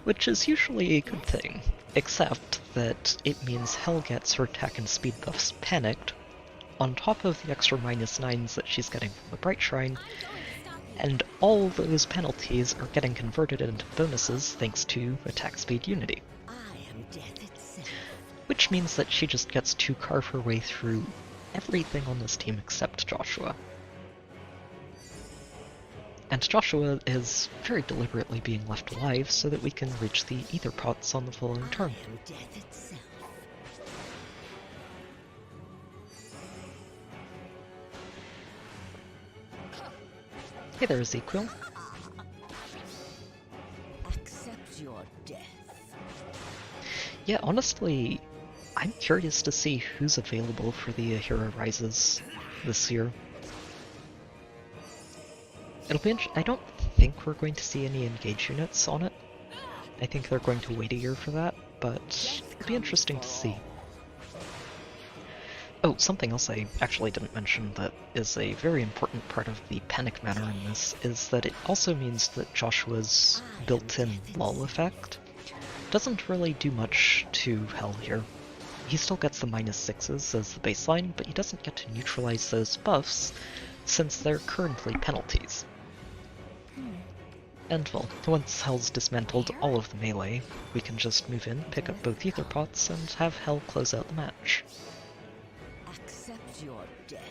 which is usually a good thing, except that it means Hel gets her attack and speed buffs panicked, on top of the extra -9s that she's getting from the Bright Shrine, and all those penalties are getting converted into bonuses thanks to attack speed unity. Which means that she just gets to carve her way through everything on this team except Joshua. And Joshua is very deliberately being left alive so that we can reach the Ether Pots on the following turn. Hey there, Ezekiel. Accept your death. Yeah, honestly, I'm curious to see who's available for the Hero Rises this year. It'll be I don't think we're going to see any engage units on it. I think they're going to wait a year for that, but it'll be interesting to see. Oh, something else I actually didn't mention that is a very important part of the panic manner in this is that it also means that Joshua's built-in lull effect doesn't really do much to Hel here. He still gets the -6s as the baseline, but he doesn't get to neutralize those buffs since they're currently penalties. And well, once Hel's dismantled all of the melee, we can just move in, pick up both Ether Pots, and have Hel close out the match. Accept your death.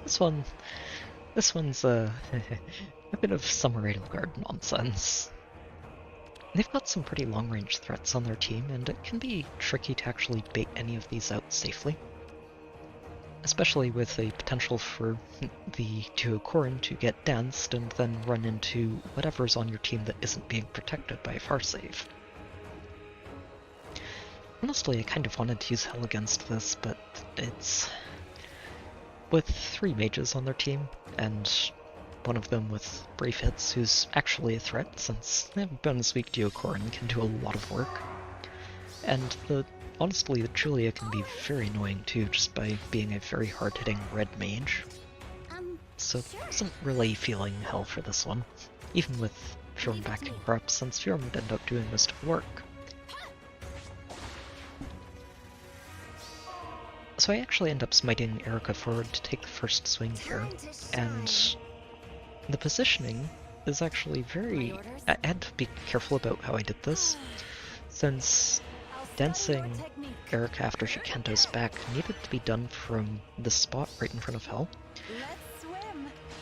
This one, this one's a bit of summer Edelgard nonsense. They've got some pretty long-range threats on their team, and it can be tricky to actually bait any of these out safely. Especially with a potential for the Duocorin to get danced and then run into whatever's on your team that isn't being protected by a far save. Honestly, I kind of wanted to use Hell against this, but it's... with 3 mages on their team, and one of them with Brave Hits, who's actually a threat, since bonus week Duocorin can do a lot of work. And honestly, the Julia can be very annoying too, just by being a very hard-hitting red mage. So, wasn't really feeling Hell for this one, even with Fjorm backing her up, since Fjorm would end up doing most of the work. So I actually end up smiting Erica forward to take the first swing here, and the positioning is actually very... I had to be careful about how I did this, since dancing Erica after she cantos back needed to be done from this spot right in front of Hell,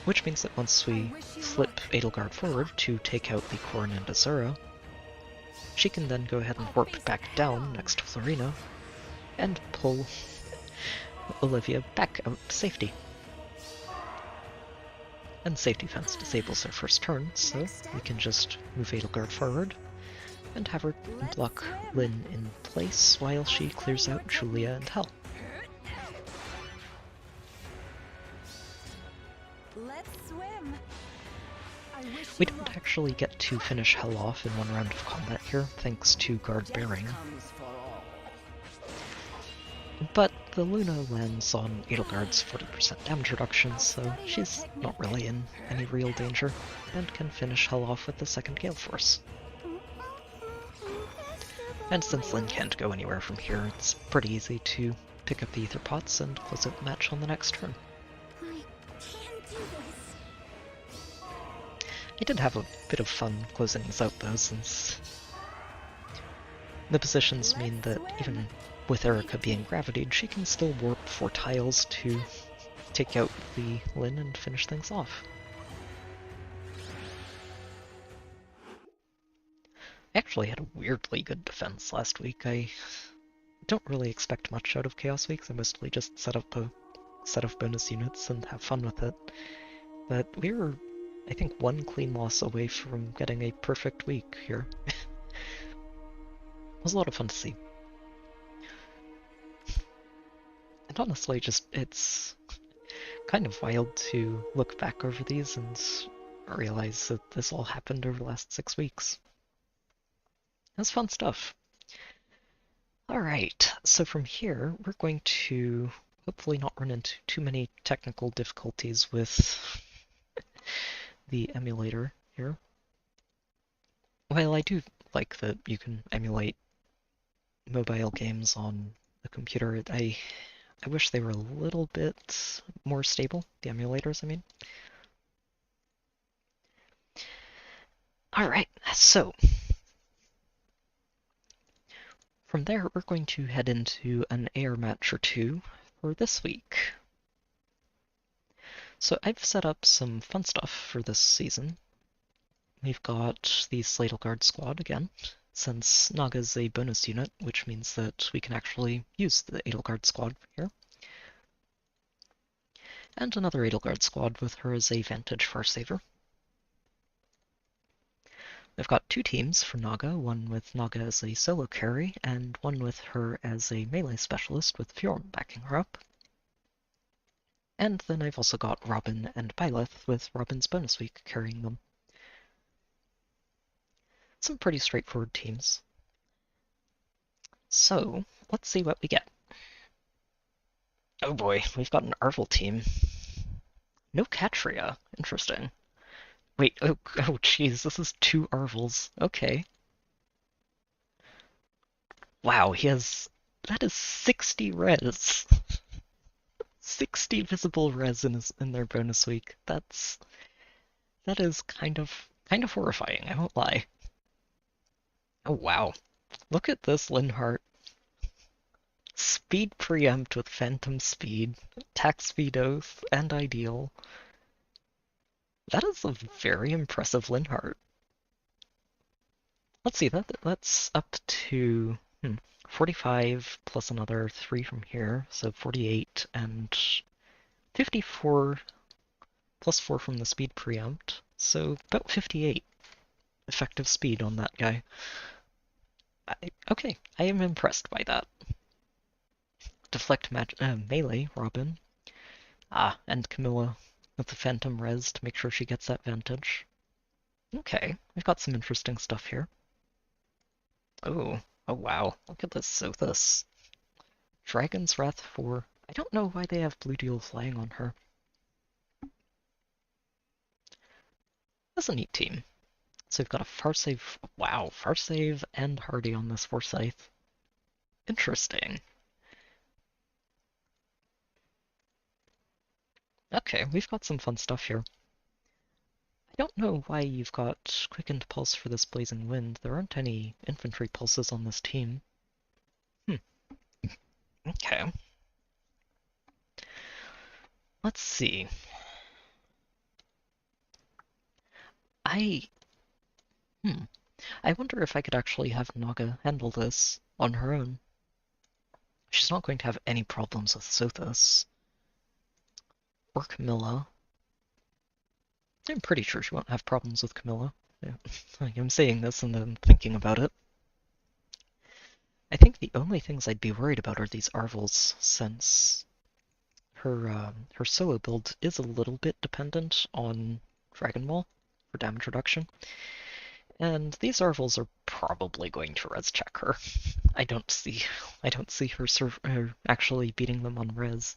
which means that once we flip Edelgard forward to take out the Corrin and Azura, she can then go ahead and warp back down next to Florina and pull Olivia back out to safety. And Safety Fence disables her first turn, so we can just move Edelgard forward and have her block Lyn in place while she clears out Julia and Hell. We don't actually get to finish Hell off in one round of combat here, thanks to Guard Bearing. But the Luna lands on Edelgard's 40% damage reduction, so she's not really in any real danger, and can finish Hell off with the second Gale Force. And since Lyn can't go anywhere from here, it's pretty easy to pick up the Ether Pots and close out the match on the next turn. I did have a bit of fun closing this out though, since the positions mean that even with Erica being gravitied, she can still warp 4 tiles to take out the Lyn and finish things off. I actually had a weirdly good defense last week. I don't really expect much out of Chaos Weeks. I mostly just set up a set of bonus units and have fun with it. But we were, I think, 1 clean loss away from getting a perfect week here. It was a lot of fun to see. And honestly, it's kind of wild to look back over these and realize that this all happened over the last 6 weeks. That's fun stuff. Alright, so from here, we're going to hopefully not run into too many technical difficulties with the emulator here. While I do like that you can emulate mobile games on the computer, I wish they were a little bit more stable, the emulators, I mean. Alright, so from there, we're going to head into an AR match or 2 for this week. So I've set up some fun stuff for this season. We've got the Sladelguard squad again, since Naga's a bonus unit, which means that we can actually use the Edelgard squad here. And another Edelgard squad with her as a Vantage Farsaver. We've got 2 teams for Naga, one with Naga as a solo carry, and one with her as a melee specialist with Fjorm backing her up. And then I've also got Robin and Byleth, with Robin's bonus week carrying them. Some pretty straightforward teams. So, let's see what we get. Oh boy, we've got an Arvel team. No Catria. Interesting. Wait, oh jeez, this is 2 Arvels. Okay. Wow, that is 60 res. 60 visible res in their bonus week. That is kind of horrifying, I won't lie. Oh wow. Look at this Linhardt. Speed preempt with Phantom Speed, attack speed oath, and ideal. That is a very impressive Linhardt. Let's see, that's up to 45 plus another 3 from here, so 48, and 54 plus 4 from the speed preempt, so about 58 effective speed on that guy. Okay, I am impressed by that. Deflect melee, Robin. And Camilla with the Phantom Res to make sure she gets that vantage. Okay, we've got some interesting stuff here. Oh wow, look at this Sothis. Dragon's Wrath 4. I don't know why they have Blue Deal flying on her. That's a neat team. So we've got a Farsave, wow, Farsave and Hardy on this Forsyth. Interesting. Okay, we've got some fun stuff here. I don't know why you've got Quickened Pulse for this Blazing Wind. There aren't any infantry pulses on this team. Okay. Let's see. I wonder if I could actually have Naga handle this on her own. She's not going to have any problems with Sothis. Or Camilla. I'm pretty sure she won't have problems with Camilla. Yeah. I'm saying this and then thinking about it. I think the only things I'd be worried about are these Arvels, since her solo build is a little bit dependent on Dragon Ball for damage reduction. And these Arvels are probably going to res check her. I don't see her actually beating them on res.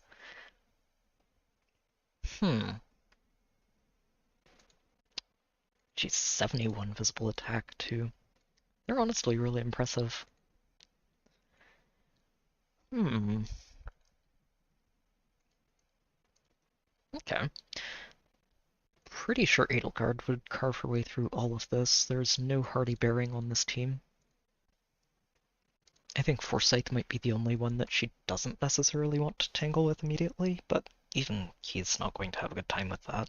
She's 71 visible attack too. They're honestly really impressive. Okay. Pretty sure Edelgard would carve her way through all of this. There's no Hardy bearing on this team. I think Forsyth might be the only one that she doesn't necessarily want to tangle with immediately, but even he's not going to have a good time with that.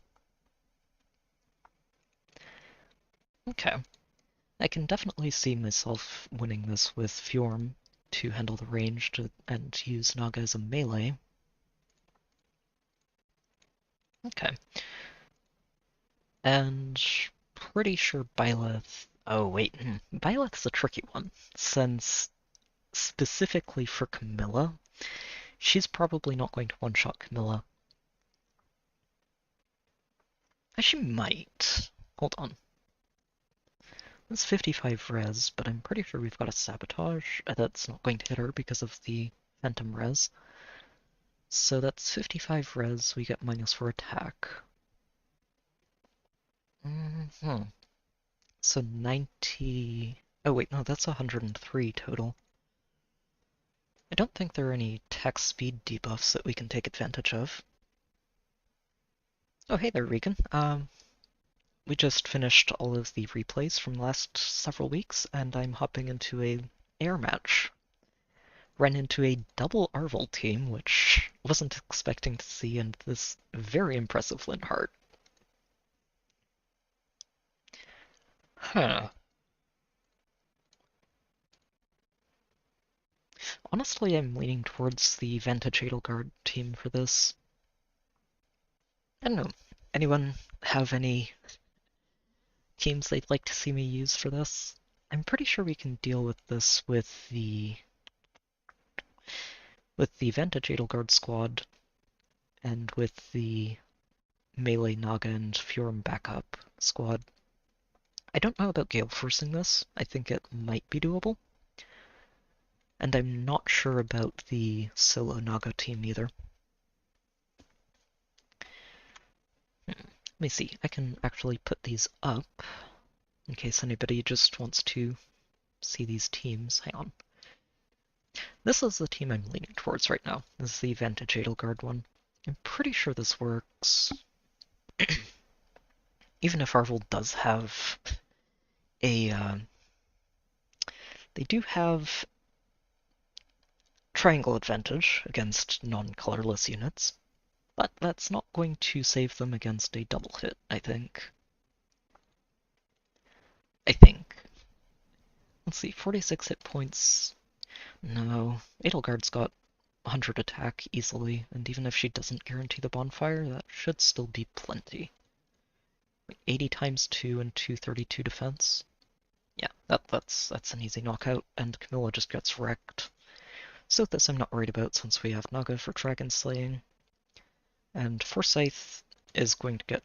Okay. I can definitely see myself winning this with Fjorm to handle the range and use Naga as a melee. Okay. And pretty sure Byleth... Oh, wait. Byleth's a tricky one, since specifically for Camilla, she's probably not going to one-shot Camilla. She might. Hold on. That's 55 res, but I'm pretty sure we've got a Sabotage. That's not going to hit her because of the Phantom res. So that's 55 res, we get -4 attack. So 90... Oh wait, no, that's 103 total. I don't think there are any attack speed debuffs that we can take advantage of. Oh hey there, Regan. We just finished all of the replays from the last several weeks, and I'm hopping into a air match. Ran into a double Arvel team, which wasn't expecting to see, and this very impressive Linhardt. Honestly, I'm leaning towards the Vantage Edelgard team for this. I don't know. Anyone have any teams they'd like to see me use for this? I'm pretty sure we can deal with this with the Vantage Edelgard squad and with the melee Naga and Fjorm backup squad. I don't know about Gale forcing this. I think it might be doable. And I'm not sure about the solo Naga team either. Let me see. I can actually put these up in case anybody just wants to see these teams. Hang on. This is the team I'm leaning towards right now. This is the Vantage Edelgard one. I'm pretty sure this works. Even if Arvel does have a... they do have triangle advantage against non-colorless units, but that's not going to save them against a double hit, I think. Let's see, 46 hit points. No, Edelgard's got 100 attack easily, and even if she doesn't guarantee the bonfire, that should still be plenty. 80 times 2 and 232 defense. Yeah, that's an easy knockout, and Camilla just gets wrecked. So this I'm not worried about since we have Naga for dragon slaying. And Forsyth is going to get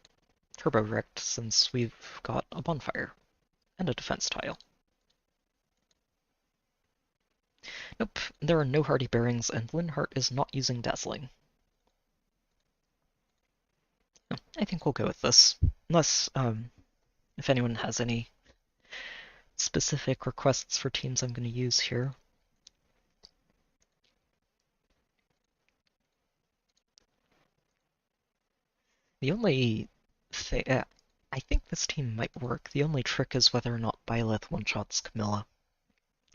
turbo wrecked since we've got a bonfire and a defense tile. Nope, there are no hardy bearings, and Linhardt is not using dazzling. I think we'll go with this, unless if anyone has any specific requests for teams I'm going to use here. The only thing, I think this team might work. The only trick is whether or not Byleth one-shots Camilla.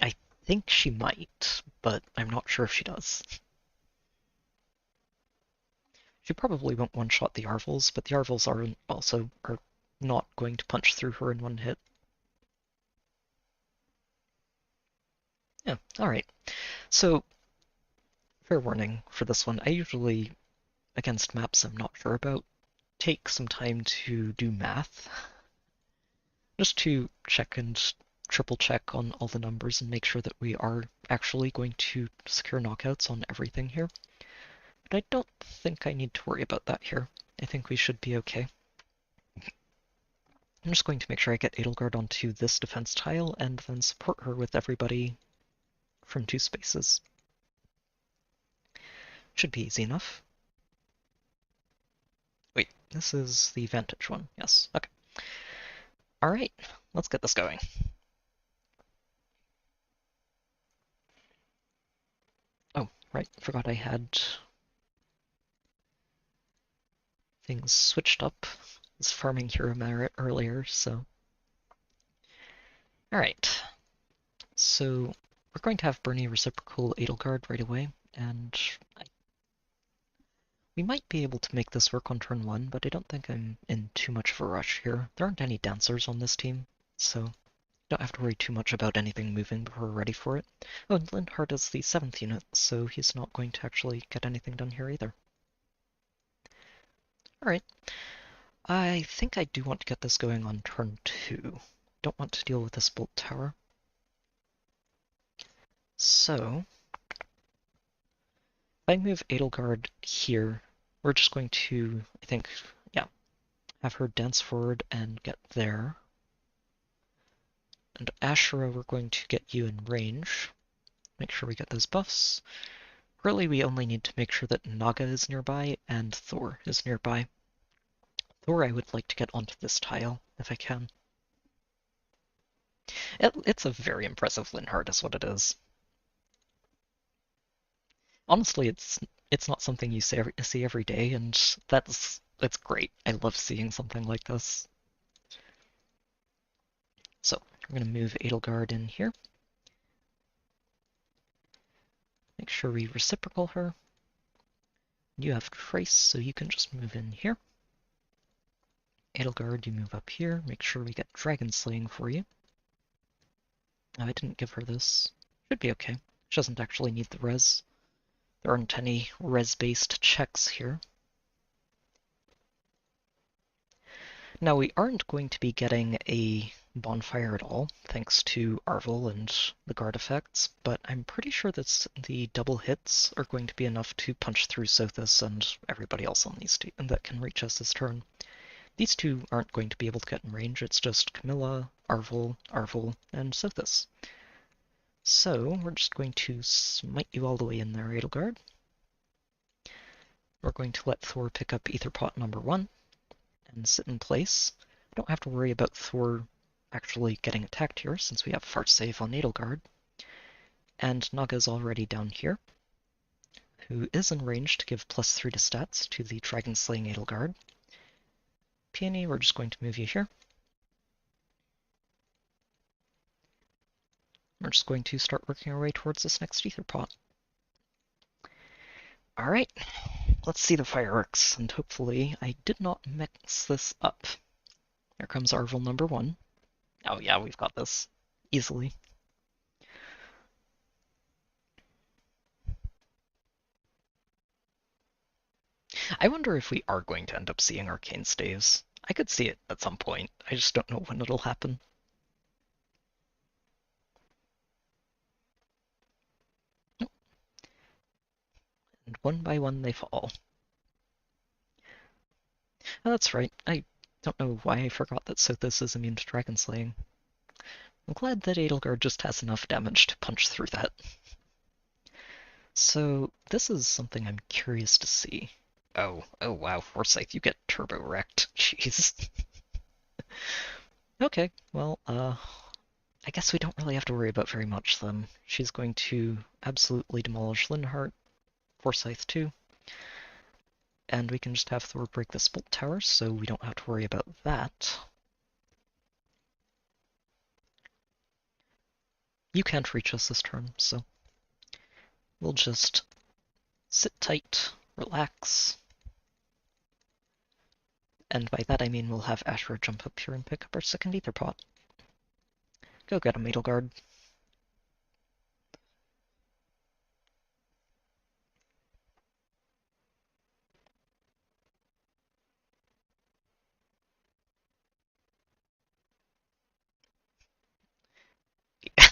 I think she might, but I'm not sure if she does. She probably won't one-shot the Arvals, but the Arvals are not going to punch through her in one hit. Yeah, alright. So, fair warning for this one. I usually, against maps I'm not sure about, take some time to do math. Just to check and triple check on all the numbers and make sure that we are actually going to secure knockouts on everything here. But I don't think I need to worry about that here. I think we should be okay. I'm just going to make sure I get Edelgard onto this defense tile and then support her with everybody from 2 spaces. Should be easy enough. Wait, this is the vantage one. Yes, okay. Alright, let's get this going. Oh, right, forgot I had things switched up. I was farming Hero Merit earlier, so... Alright, so we're going to have Bernie reciprocal Edelgard right away, and we might be able to make this work on turn 1, but I don't think I'm in too much of a rush here. There aren't any dancers on this team, so don't have to worry too much about anything moving before we're ready for it. Oh, and Linhardt is the 7th unit, so he's not going to actually get anything done here either. Alright. I think I do want to get this going on turn 2. Don't want to deal with this bolt tower. So, if I move Edelgard here, we're just going to, I think, yeah, have her dance forward and get there. And Ashura, we're going to get you in range. Make sure we get those buffs. Really, we only need to make sure that Naga is nearby and Thor is nearby. Thor I would like to get onto this tile, if I can. It's a very impressive Linhardt is what it is. Honestly, it's not something you see every day, and that's great. I love seeing something like this. So, we're going to move Edelgard in here. Make sure we reciprocal her. You have Trace, so you can just move in here. Edelgard, you move up here. Make sure we get Dragon Slaying for you. Oh, I didn't give her this. Should be okay. She doesn't actually need the res. There aren't any res-based checks here. Now, we aren't going to be getting a bonfire at all, thanks to Arvel and the guard effects, but I'm pretty sure that the double hits are going to be enough to punch through Sothis and everybody else on these and that can reach us this turn. These two aren't going to be able to get in range, it's just Camilla, Arvel, and Sothis. So, we're just going to smite you all the way in there, Edelgard. We're going to let Thor pick up Etherpot number 1 and sit in place. I don't have to worry about Thor actually getting attacked here, since we have Fart Save on Edelgard. And Naga's already down here, who is in range to give +3 to stats to the Dragon Slaying Edelgard. Peony, we're just going to move you here. We're just going to start working our way towards this next Ether Pot. Alright, let's see the fireworks, and hopefully I did not mix this up. Here comes Arvel number 1. Oh yeah, we've got this. Easily. I wonder if we are going to end up seeing Arcane Staves. I could see it at some point, I just don't know when it'll happen. And one by one they fall. Oh, that's right, I don't know why I forgot that Sothis is immune to Dragon Slaying. I'm glad that Edelgard just has enough damage to punch through that. So, this is something I'm curious to see. Oh wow, Forsyth, you get turbo wrecked. Jeez. Okay, well, I guess we don't really have to worry about very much then. She's going to absolutely demolish Linhardt, Forsyth too. And we can just have Thor break this bolt tower, so we don't have to worry about that. You can't reach us this turn, so we'll just sit tight, relax. And by that I mean we'll have Ashra jump up here and pick up our second Ether Pot. Go get him, Edelgard.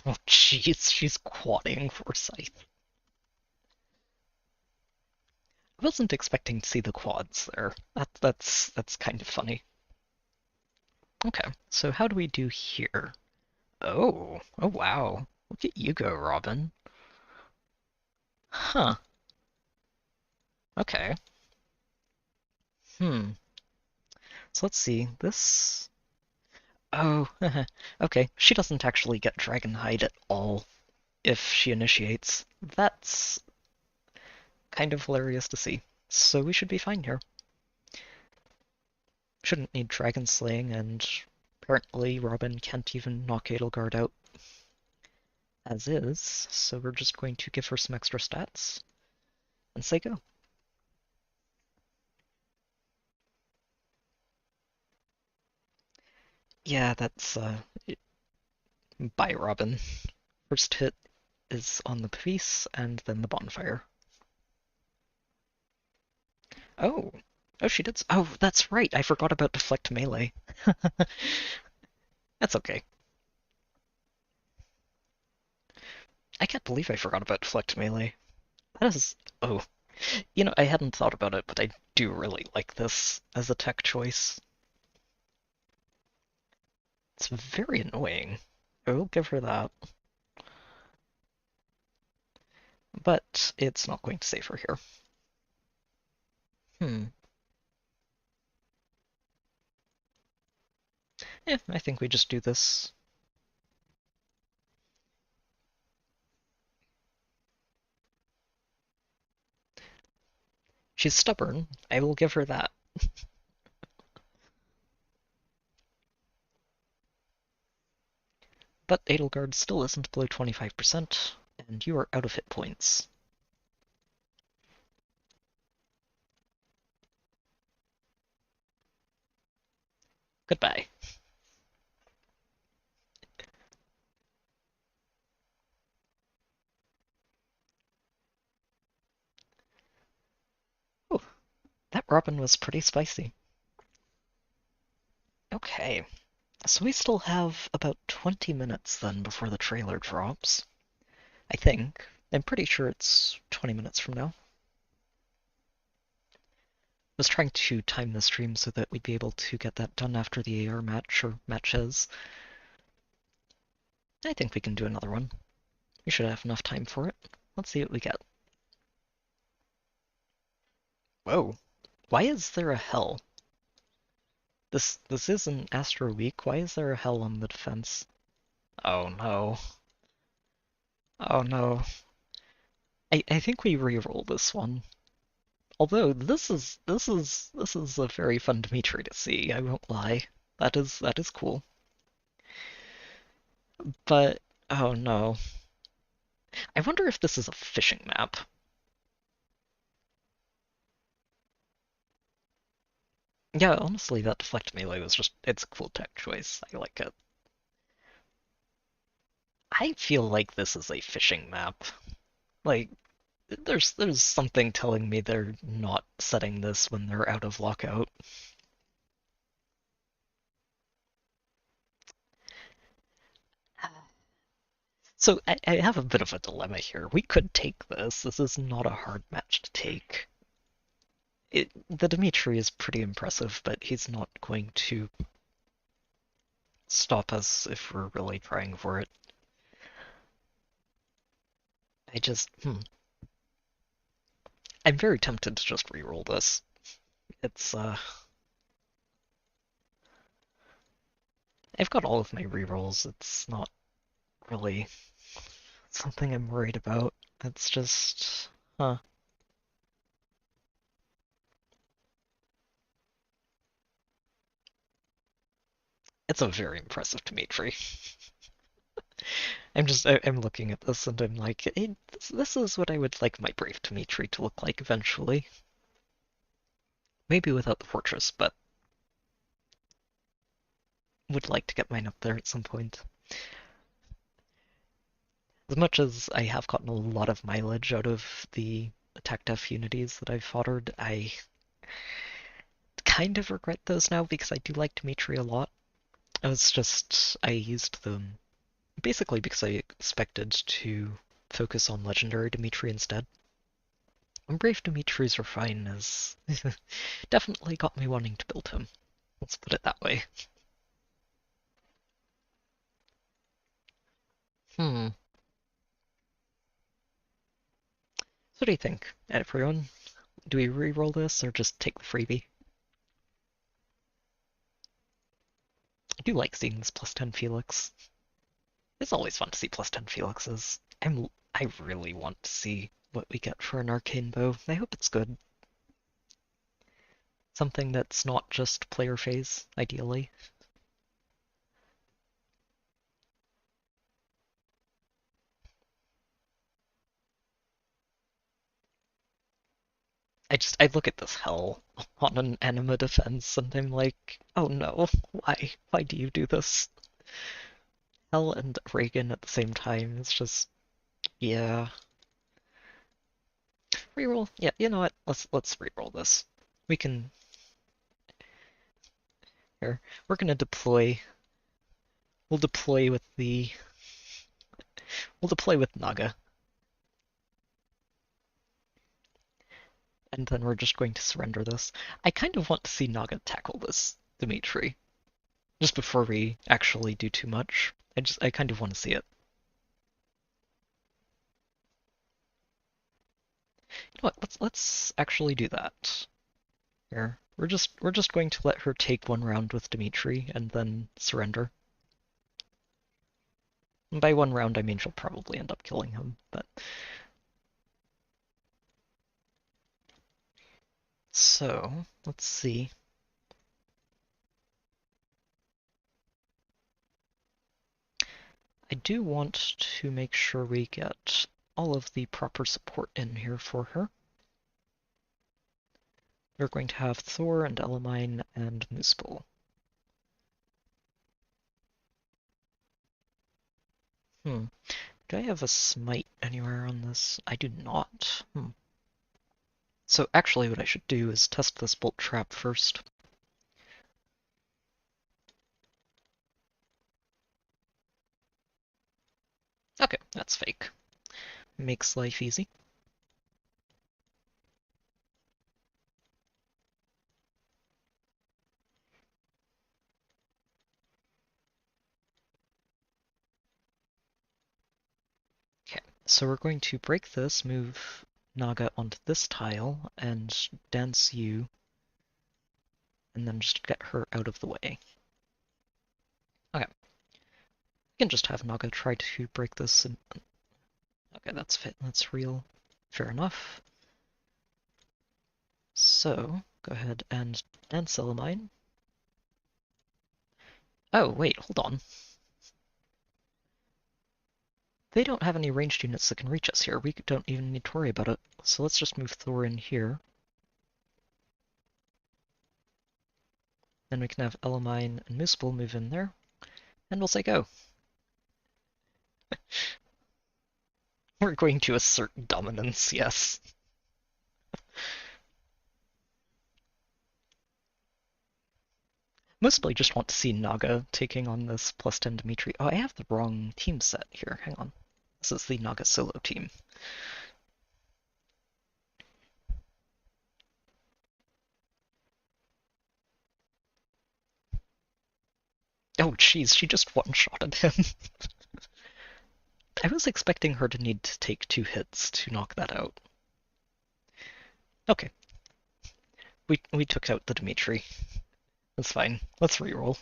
Oh jeez, she's quadding Forsyth. I wasn't expecting to see the quads there. That's kind of funny. Okay, so how do we do here? Oh wow. Look at you go, Robin. Huh. Okay. So let's see. This... Oh, okay. She doesn't actually get Dragonhide at all if she initiates. That's kind of hilarious to see. So we should be fine here. Shouldn't need Dragon Slaying, and apparently Robin can't even knock Edelgard out as is, so we're just going to give her some extra stats and say go. Yeah, that's bye, Robin. First hit is on the piece, and then the bonfire. Oh, she did. Oh, that's right. I forgot about deflect melee. That's okay. I can't believe I forgot about deflect melee. That is... Oh. You know, I hadn't thought about it, but I do really like this as a tech choice. It's very annoying. I will give her that. But it's not going to save her here. Yeah, I think we just do this. She's stubborn. I will give her that. But Edelgard still isn't below 25%, and you are out of hit points. Goodbye. Oh, that Robin was pretty spicy. Okay, so we still have about 20 minutes then before the trailer drops. I think. I'm pretty sure it's 20 minutes from now. I was trying to time the stream so that we'd be able to get that done after the AR match, or matches. I think we can do another one. We should have enough time for it. Let's see what we get. Whoa. Why is there a hell? This is an Astro week. Why is there a hell on the defense? Oh no. Oh no. I think we re-roll this one. Although this is a very fun Dimitri to see, I won't lie. That is cool. But oh no. I wonder if this is a fishing map. Yeah, honestly, that deflect melee was it's a cool tech choice. I like it. I feel like this is a fishing map. Like, there's something telling me they're not setting this when they're out of lockout. So I have a bit of a dilemma here. We could take this. This is not a hard match to take. The Dimitri is pretty impressive, but he's not going to stop us if we're really trying for it. I'm very tempted to just reroll this. It's, I've got all of my rerolls. It's not really something I'm worried about. It's just, huh. It's a very impressive Dimitri. I'm looking at this and I'm like, hey, this is what I would like my Brave Dimitri to look like eventually. Maybe without the fortress, but would like to get mine up there at some point. As much as I have gotten a lot of mileage out of the attack def unities that I've foddered, I kind of regret those now because I do like Dimitri a lot. I used them basically because I expected to focus on Legendary Dimitri instead. And Brave Dimitri's Refine has definitely got me wanting to build him. Let's put it that way. So what do you think, everyone? Do we re-roll this or just take the freebie? I do like seeing this plus 10 Felix. It's always fun to see plus 10 Felixes. I really want to see what we get for an arcane bow. I hope it's good. Something that's not just player phase, ideally. I look at this hell on an anima defense and I'm like, oh no, why? Why do you do this? Hell and Reagan at the same time, it's just, yeah. Reroll? Yeah, you know what? Let's reroll this. We can, here, we're gonna deploy. We'll deploy with Naga. And then we're just going to surrender this. I kind of want to see Naga tackle this Dimitri. Just before we actually do too much. I kind of want to see it. You know what, let's actually do that. Here. We're just going to let her take one round with Dimitri and then surrender. And by one round I mean she'll probably end up killing him, but so, let's see. I do want to make sure we get all of the proper support in here for her. We're going to have Thor and Elamine and Moosebull. Do I have a smite anywhere on this? I do not. So actually what I should do is test this bolt trap first. Okay, that's fake. Makes life easy. Okay, so we're going to break this, move Naga onto this tile, and dance you, and then just get her out of the way. Okay. We can just have Naga try to break this and... Okay, that's real. Fair enough. So, go ahead and dance Elamine. Oh, wait, hold on. They don't have any ranged units that can reach us here. We don't even need to worry about it. So let's just move Thor in here. Then we can have Elamine and Mooseball move in there, and we'll say go. We're going to assert dominance, yes. Mostly just want to see Naga taking on this +10 Dimitri. Oh, I have the wrong team set here. Hang on. This is the Naga solo team. Oh, jeez, she just one-shotted him. I was expecting her to need to take 2 hits to knock that out. Okay. We took out the Dimitri. That's fine. Let's reroll.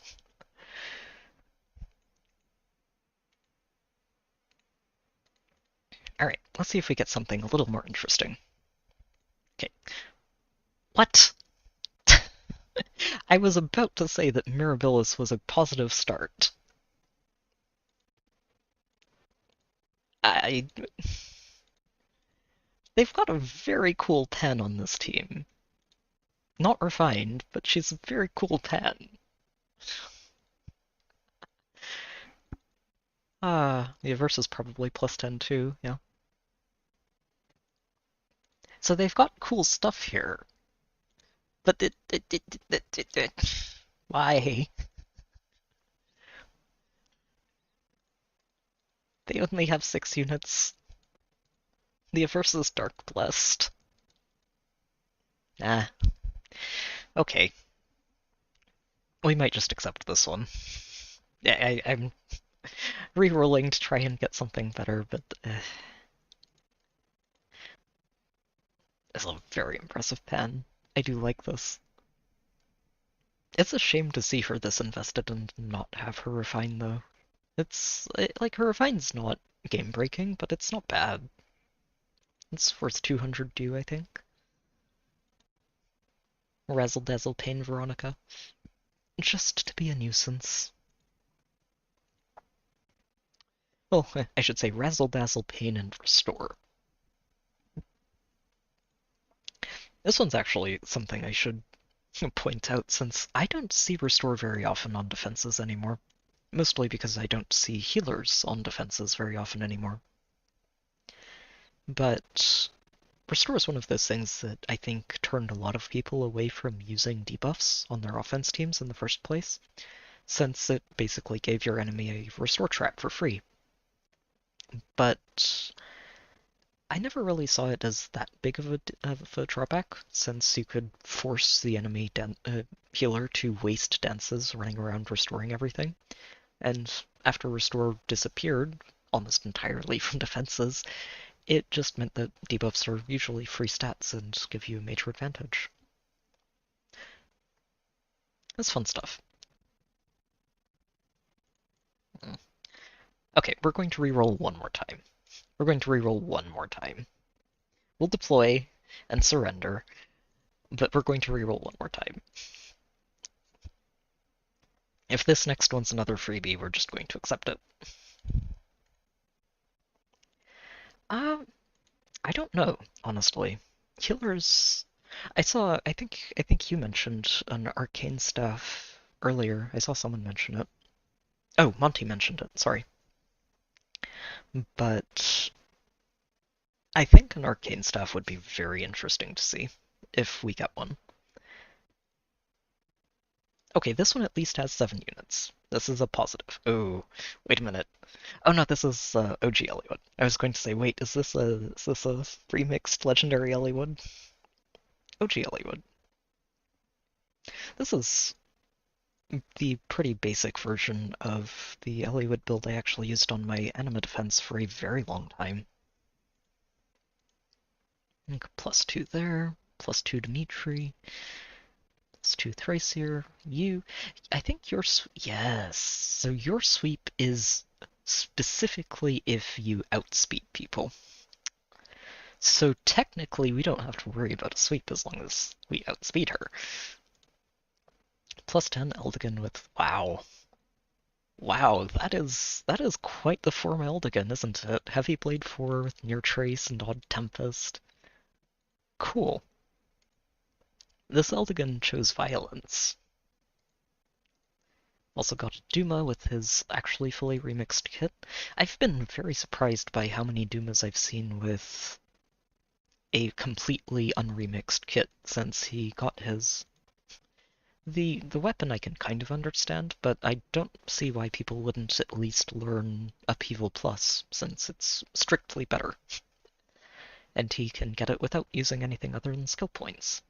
Alright, let's see if we get something a little more interesting. Okay. What? I was about to say that Mirabilis was a positive start. They've got a very cool 10 on this team. Not refined, but she's a very cool 10. The Averse is probably +10 too, yeah. So they've got cool stuff here. But why? They only have 6 units. The Averse is Dark Blessed. Nah. Okay. We might just accept this one. Yeah, I'm re-rolling to try and get something better, but it's a very impressive pen. I do like this. It's a shame to see her this invested and not have her refine, though. Like, her refine's not game-breaking, but it's not bad. It's worth 200 due, I think. Razzle Dazzle Pain Veronica. Just to be a nuisance. Well, I should say Razzle Dazzle Pain and Restore. This one's actually something I should point out, since I don't see Restore very often on defenses anymore. Mostly because I don't see healers on defenses very often anymore. But Restore is one of those things that I think turned a lot of people away from using debuffs on their offense teams in the first place, since it basically gave your enemy a Restore trap for free. But I never really saw it as that big of a drawback, since you could force the enemy healer to waste dances running around restoring everything. And after Restore disappeared almost entirely from defenses, it just meant that debuffs are usually free stats and give you a major advantage. That's fun stuff. Okay, we're going to reroll one more time. We're going to reroll one more time. We'll deploy and surrender, but we're going to reroll one more time. If this next one's another freebie, we're just going to accept it. I don't know, honestly. Healers... I think you mentioned an arcane staff earlier. I saw someone mention it. Oh, Monty mentioned it, sorry. But I think an arcane staff would be very interesting to see, if we get one. Okay, this one at least has 7 units. This is a positive. Oh, wait a minute. Oh no, this is OG Eliwood. I was going to say, wait, is this a remixed legendary Eliwood? OG Eliwood. This is the pretty basic version of the Eliwood build I actually used on my Anima defense for a very long time. +2 there, +2 Dimitri. +2 Thracier, I think yes. So your sweep is specifically if you outspeed people. So technically we don't have to worry about a sweep as long as we outspeed her. +10 Eldigan with, wow. Wow, that is quite the form Eldigan, isn't it? Heavy Blade 4 with Near Trace and Odd Tempest. Cool. This Eldigan chose violence. Also got Duma with his actually fully remixed kit. I've been very surprised by how many Dumas I've seen with a completely unremixed kit since he got his. The weapon I can kind of understand, but I don't see why people wouldn't at least learn Upheaval Plus, since it's strictly better. And he can get it without using anything other than skill points.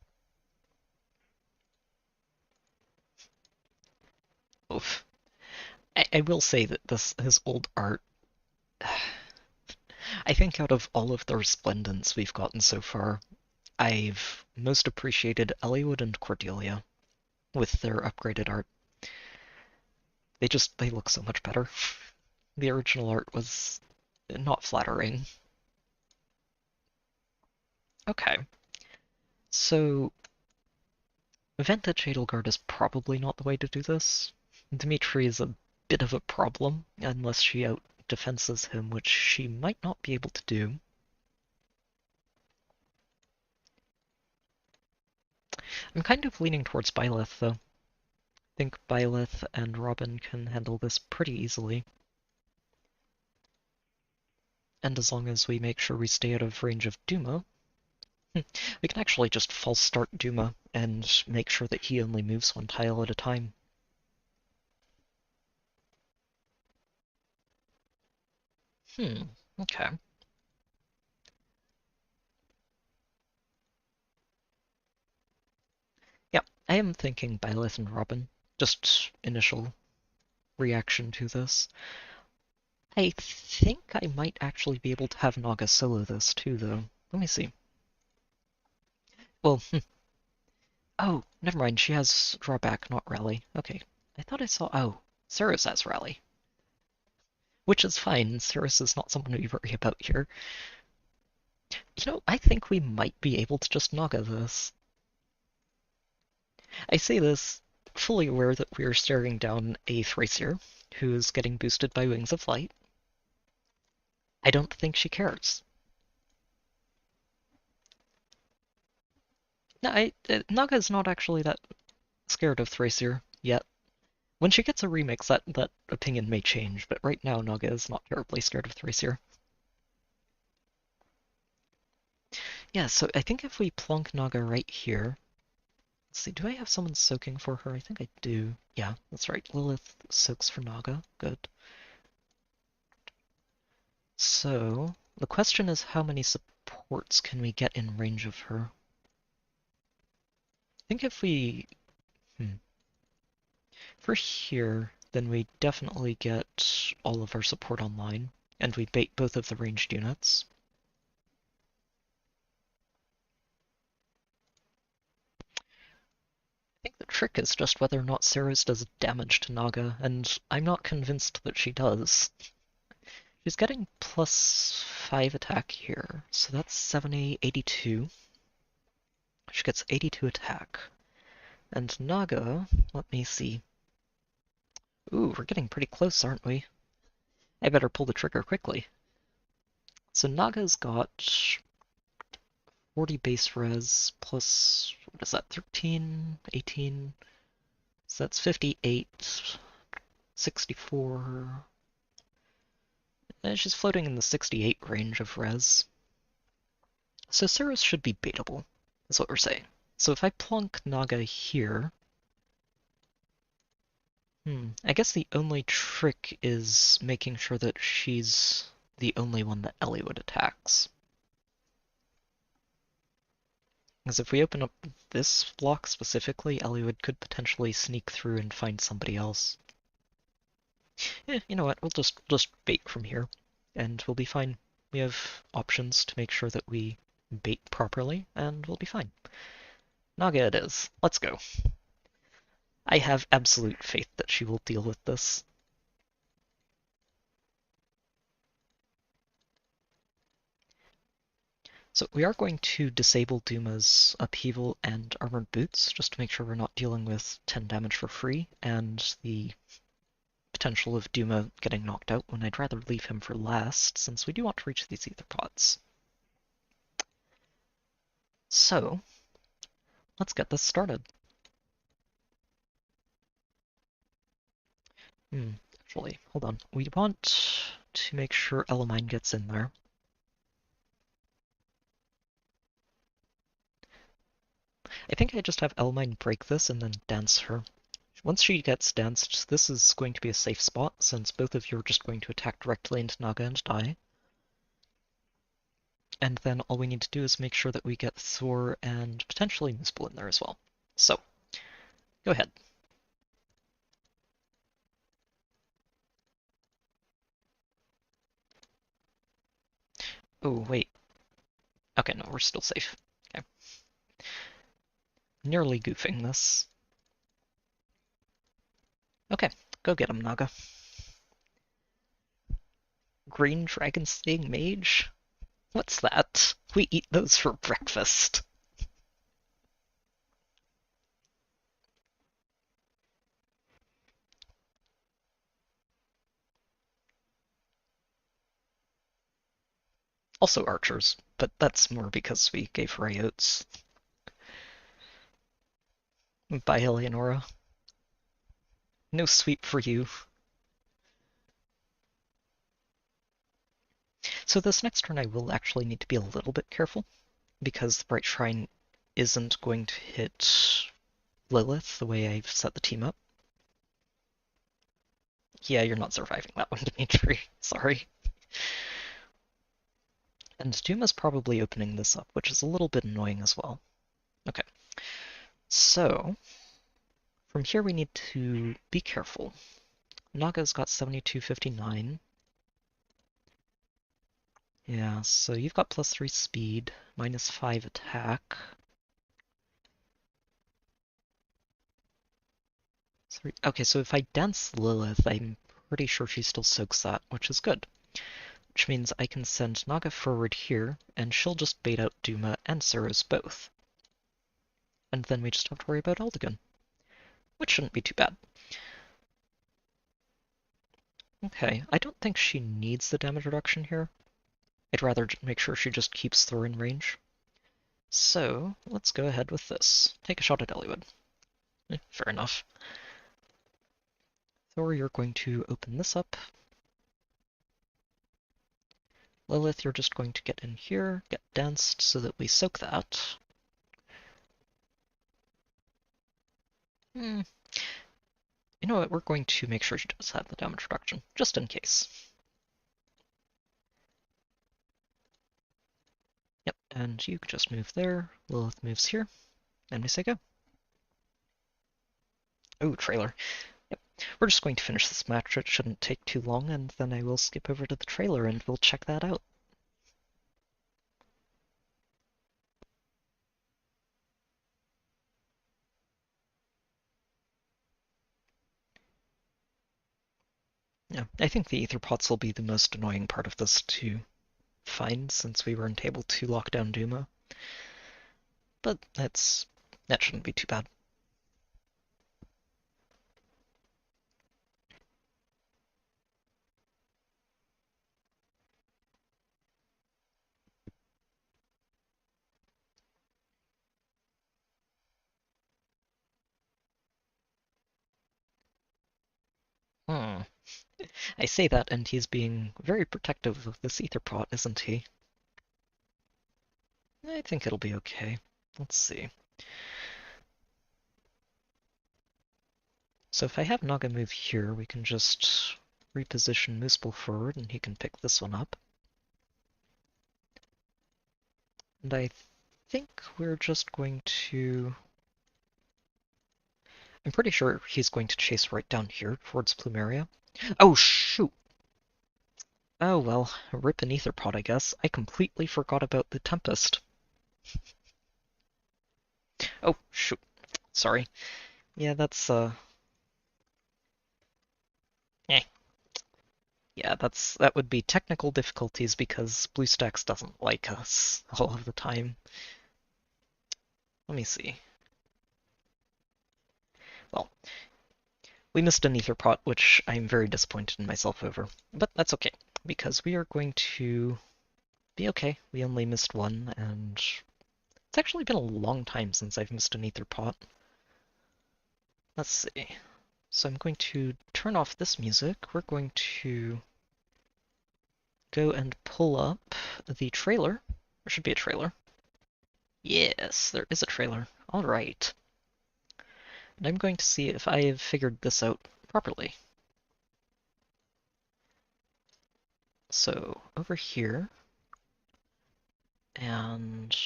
Oof. I will say that his old art, I think out of all of the resplendents we've gotten so far, I've most appreciated Eliwood and Cordelia with their upgraded art. They look so much better. The original art was not flattering. Okay. So Vantage Edelgard is probably not the way to do this. Dimitri is a bit of a problem, unless she out-defenses him, which she might not be able to do. I'm kind of leaning towards Byleth, though. I think Byleth and Robin can handle this pretty easily. And as long as we make sure we stay out of range of Duma, we can actually just false start Duma and make sure that he only moves one tile at a time. Okay. Yeah, I am thinking Byleth and Robin. Just initial reaction to this. I think I might actually be able to have Naga solo this too, though. Let me see. Well, oh, never mind, she has drawback, not rally. Okay, I thought I saw... Oh, Cirrus has rally. Which is fine, Cirrus is not someone we worry about here. You know, I think we might be able to just Naga this. I say this fully aware that we are staring down a Thracier who is getting boosted by Wings of Light. I don't think she cares. No, Naga is not actually that scared of Thracier yet. When she gets a remix, that opinion may change, but right now Naga is not terribly scared of Thracier. Yeah, so I think if we plonk Naga right here... Let's see, do I have someone soaking for her? I think I do. Yeah, that's right. Lilith soaks for Naga. Good. So, the question is how many supports can we get in range of her? I think if we... If we're here, then we definitely get all of our support online, and we bait both of the ranged units. I think the trick is just whether or not Ceres does damage to Naga, and I'm not convinced that she does. She's getting +5 attack here, so that's 82. She gets 82 attack. And Naga, let me see. Ooh, we're getting pretty close, aren't we? I better pull the trigger quickly. So Naga's got 40 base res plus, what is that, 13, 18? So that's 58, 64. And she's floating in the 68 range of res. So Cirrus should be baitable, is what we're saying. So if I plonk Naga here... I guess the only trick is making sure that she's the only one that Eliwood attacks. Because if we open up this block specifically, Eliwood could potentially sneak through and find somebody else. You know what, we'll just bait from here, and we'll be fine. We have options to make sure that we bait properly, and we'll be fine. Naga it is. Let's go. I have absolute faith that she will deal with this. So we are going to disable Duma's Upheaval and Armored Boots, just to make sure we're not dealing with 10 damage for free, and the potential of Duma getting knocked out when I'd rather leave him for last, since we do want to reach these ether pods. So, let's get this started. Actually, hold on. We want to make sure Elamine gets in there. I think I just have Elamine break this and then dance her. Once she gets danced, this is going to be a safe spot, since both of you are just going to attack directly into Naga and die. And then all we need to do is make sure that we get Thor and potentially Muspel in there as well. So, go ahead. Oh, wait. Okay, no, we're still safe. Okay. Nearly goofing this. Okay, go get him, Naga. Green Dragon Slaying Mage? What's that? We eat those for breakfast. Also archers, but that's more because we gave her oats. Bye, Eleonora. No sweep for you. So this next turn I will actually need to be a little bit careful, because the Bright Shrine isn't going to hit Lilith the way I've set the team up. Yeah, you're not surviving that one, Dimitri. Sorry. And Duma's probably opening this up, which is a little bit annoying as well. Okay. So, from here we need to be careful. Naga's got 7259. Yeah, so you've got +3 speed, -5 attack. Okay, so if I dance Lilith, I'm pretty sure she still soaks that, which is good. Which means I can send Naga forward here, and she'll just bait out Duma and Suros both. And then we just have to worry about Eldigan, which shouldn't be too bad. Okay, I don't think she needs the damage reduction here. I'd rather make sure she just keeps Thor in range. So, let's go ahead with this. Take a shot at Eliwood. Fair enough. Thor, you're going to open this up. Lilith, you're just going to get in here, get danced so that we soak that. You know what, we're going to make sure she does have the damage reduction, just in case. Yep, and you just move there, Lilith moves here, and we say go. Oh, trailer. Yep, we're just going to finish this match, it shouldn't take too long, and then I will skip over to the trailer and we'll check that out. Yeah, I think the ether pots will be the most annoying part of this to find, since we weren't able to lock down Duma. But that shouldn't be too bad. I say that, and he's being very protective of this ether pot, isn't he? I think it'll be okay. Let's see. So if I have Naga move here, we can just reposition Muspel forward, and he can pick this one up. And I think we're just going to... I'm pretty sure he's going to chase right down here towards Plumeria. Oh, shoot! Oh well, rip an ether pot, I guess. I completely forgot about the Tempest. Oh, shoot. Sorry. Yeah, that's, Yeah, that would be technical difficulties because BlueStacks doesn't like us a lot of the time. Let me see. Well, we missed an ether pot, which I'm very disappointed in myself over. But that's okay, because we are going to be okay. We only missed one, and it's actually been a long time since I've missed an ether pot. Let's see. So I'm going to turn off this music. We're going to go and pull up the trailer. There should be a trailer. Yes, there is a trailer. All right. And I'm going to see if I have figured this out properly. So over here, and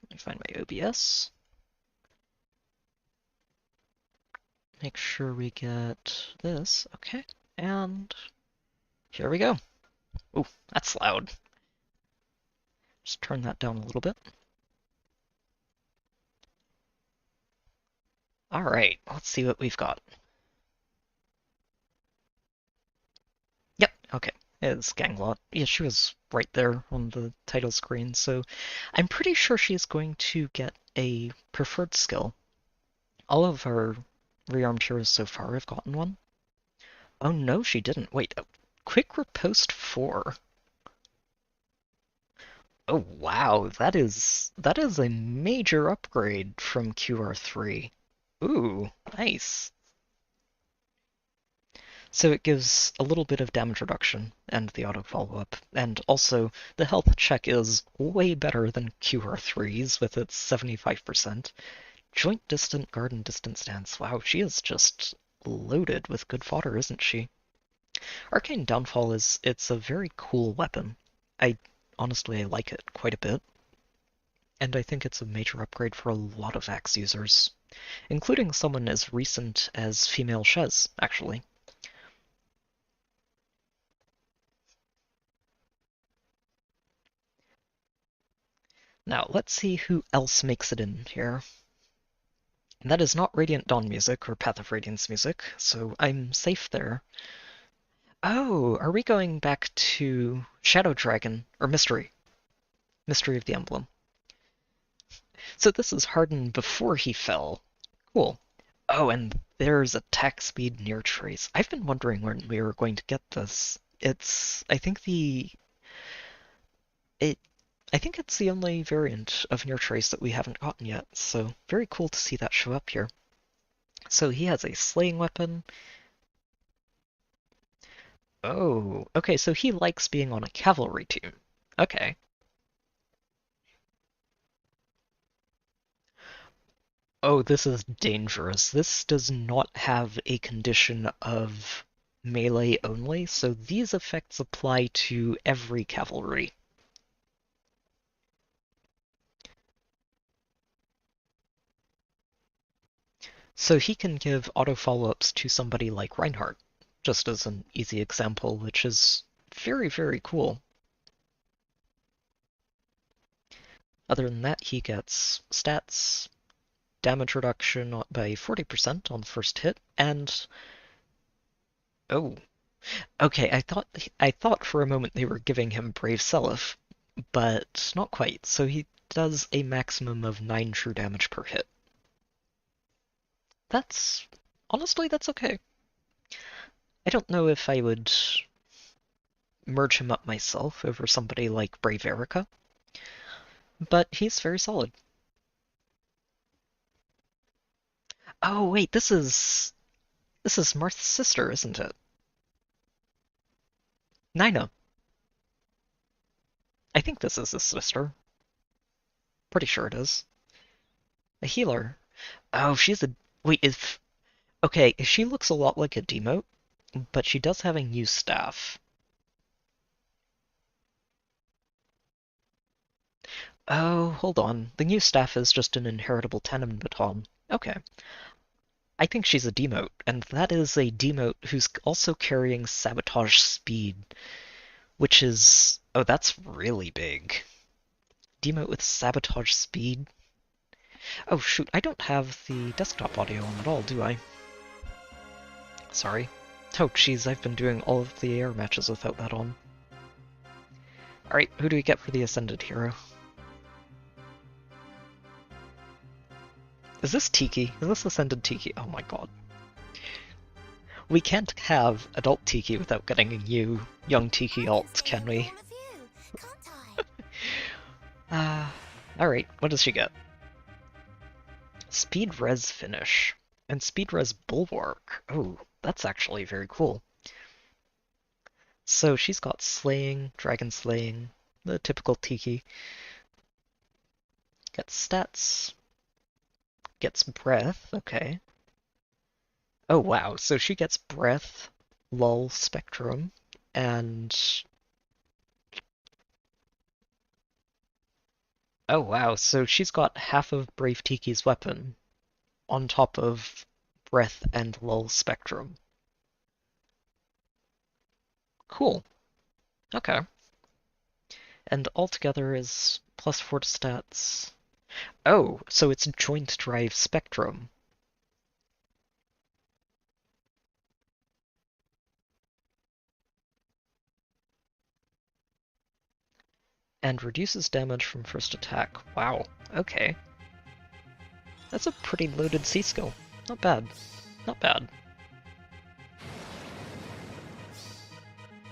let me find my OBS. Make sure we get this. Okay, and here we go. Ooh, that's loud. Just turn that down a little bit. Alright, let's see what we've got. Yep, okay. It's Ganglot. Yeah, she was right there on the title screen, so I'm pretty sure she's going to get a preferred skill. All of our rearmed heroes so far have gotten one. Oh no, she didn't. Wait, quick riposte 4. Oh wow, that is a major upgrade from QR3. Ooh, nice. So it gives a little bit of damage reduction and the auto follow-up, and also the health check is way better than QR3's with its 75%. Joint distant guard and distant stance. Wow, she is just loaded with good fodder, isn't she? Arcane Downfall it's a very cool weapon. Honestly, I like it quite a bit. And I think it's a major upgrade for a lot of Axe users, including someone as recent as Female Shez, actually. Now, let's see who else makes it in here. And that is not Radiant Dawn music or Path of Radiance music, so I'm safe there. Oh, are we going back to Shadow Dragon, or Mystery? Mystery of the Emblem. So this is Harden before he fell. Cool. Oh, and there's attack speed near trace. I've been wondering when we were going to get this. I think it's the only variant of near trace that we haven't gotten yet, so very cool to see that show up here. So he has a slaying weapon. Oh, okay, so he likes being on a cavalry team. Okay. Oh, this is dangerous. This does not have a condition of melee only, so these effects apply to every cavalry. So he can give auto follow-ups to somebody like Reinhardt, just as an easy example, which is very, very cool. Other than that, he gets stats, damage reduction by 40% on the first hit, and... Oh. Okay, I thought for a moment they were giving him Brave Seliph, but not quite. So he does a maximum of 9 true damage per hit. Honestly, that's okay. I don't know if I would merge him up myself over somebody like Brave Erica, but he's very solid. Oh wait, this is Marth's sister, isn't it? Nina. I think this is his sister. Pretty sure it is. A healer. Oh, she's a... Wait, okay, she looks a lot like a demote, but she does have a new staff. Oh, hold on. The new staff is just an inheritable Tenon baton. Okay. I think she's a demote, and that is a demote who's also carrying sabotage speed, which is... Oh, that's really big. Demote with sabotage speed. Oh shoot, I don't have the desktop audio on at all, do I? Sorry. Oh jeez, I've been doing all of the AR matches without that on. Alright, who do we get for the Ascended Hero? Is this Tiki? Is this Ascended Tiki? Oh my god. We can't have adult Tiki without getting a new young Tiki alt, can we? Alright, what does she get? Speed res finish. And Speed Res Bulwark. Oh, that's actually very cool. So she's got Slaying, Dragon Slaying, the typical Tiki. Gets stats. Gets Breath, okay. Oh wow, so she gets Breath, Lull, Spectrum, and... Oh wow, so she's got half of Brave Tiki's weapon on top of Breath and Lull Spectrum. Cool. Okay. And altogether is +4 to stats. Oh, so it's Joint Drive Spectrum. And reduces damage from first attack. Wow, okay. That's a pretty loaded C skill. Not bad. Not bad.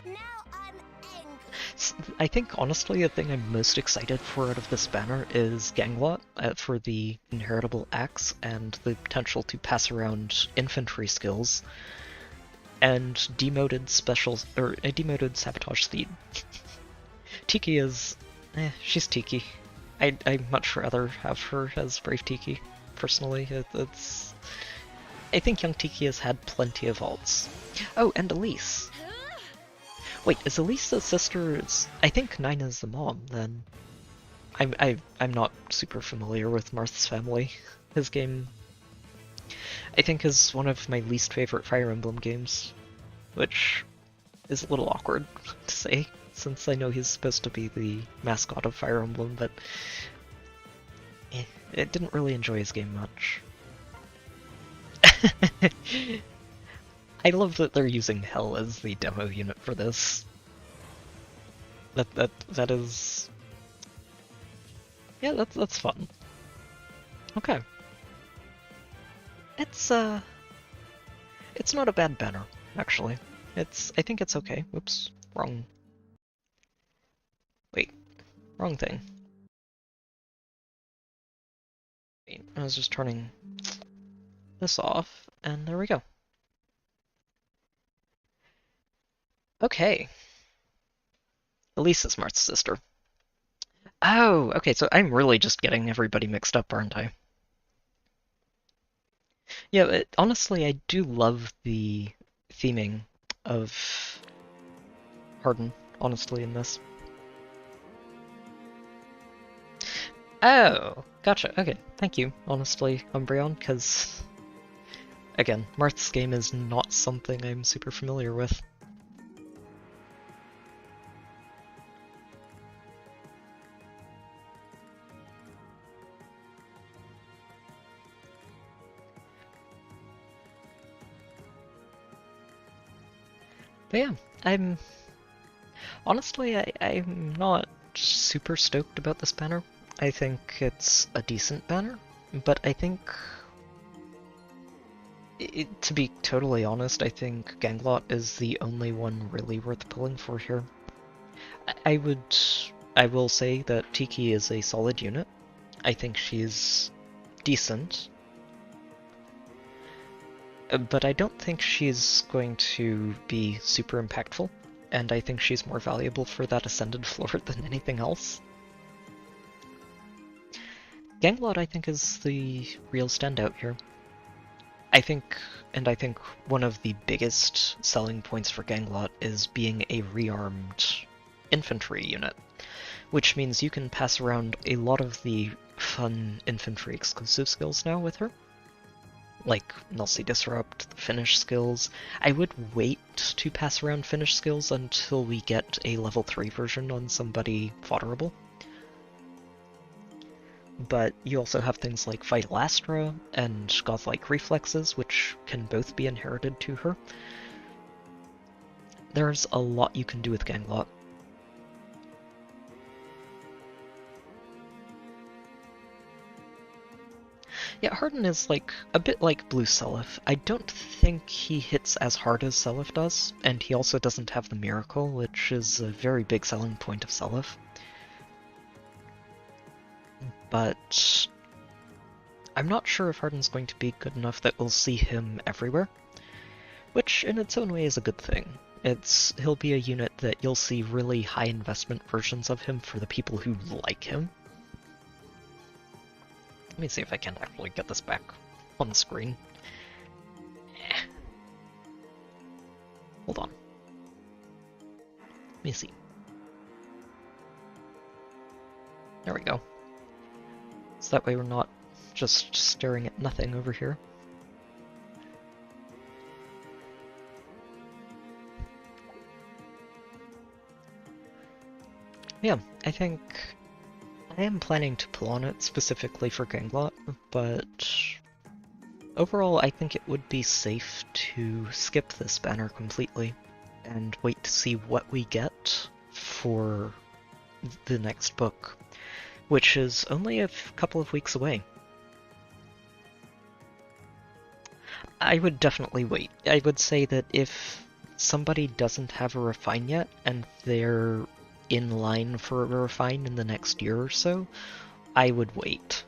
Now I'm angry. I think, honestly, the thing I'm most excited for out of this banner is Ganglot for the inheritable axe and the potential to pass around infantry skills, and demoted demoted Sabotage Speed. Tiki is... she's Tiki. I'd much rather have her as Brave Tiki, personally. It's... I think young Tiki has had plenty of ults. Oh, and Elise. Wait, is Elise the sister? I think Nina's the mom, then. I'm not super familiar with Marth's family. His game, I think, is one of my least favorite Fire Emblem games, which is a little awkward to say, since I know he's supposed to be the mascot of Fire Emblem, but I didn't really enjoy his game much. I love that they're using Hell as the demo unit for this. That is... Yeah, that's fun. Okay. It's not a bad banner, actually. I think it's okay. Whoops, wrong. Wait, wrong thing. Wait, I was just turning this off, and there we go. Okay. Elisa's Marth's sister. Oh, okay, so I'm really just getting everybody mixed up, aren't I? Yeah, honestly, I do love the theming of Harden, honestly, in this. Oh, gotcha, okay, thank you, honestly, Umbreon, because, again, Marth's game is not something I'm super familiar with. But yeah, honestly, I'm not super stoked about this banner. I think it's a decent banner, but I think, to be totally honest, I think Ganglot is the only one really worth pulling for here. I will say that Tiki is a solid unit. I think she's decent. But I don't think she's going to be super impactful, and I think she's more valuable for that Ascended floor than anything else. Ganglot, I think, is the real standout here. I think one of the biggest selling points for Ganglot is being a rearmed infantry unit, which means you can pass around a lot of the fun infantry exclusive skills now with her. Like Nullsea Disrupt, the finish skills. I would wait to pass around finish skills until we get a level 3 version on somebody fodderable. But you also have things like Vital Astra and Godlike Reflexes, which can both be inherited to her. There's a lot you can do with Ganglot. Yeah, Harden is like a bit like Blue Seliph. I don't think he hits as hard as Seliph does, and he also doesn't have the Miracle, which is a very big selling point of Seliph. But I'm not sure if Harden's going to be good enough that we'll see him everywhere, which in its own way is a good thing. He'll be a unit that you'll see really high investment versions of him for the people who like him. Let me see if I can actually get this back on the screen. Hold on. Let me see. There we go. So that way we're not just staring at nothing over here. Yeah, I think I am planning to pull on it specifically for Ganglot, but overall I think it would be safe to skip this banner completely and wait to see what we get for the next book, which is only a couple of weeks away. I would definitely wait. I would say that if somebody doesn't have a refine yet and they're in line for a refine in the next year or so, I would wait.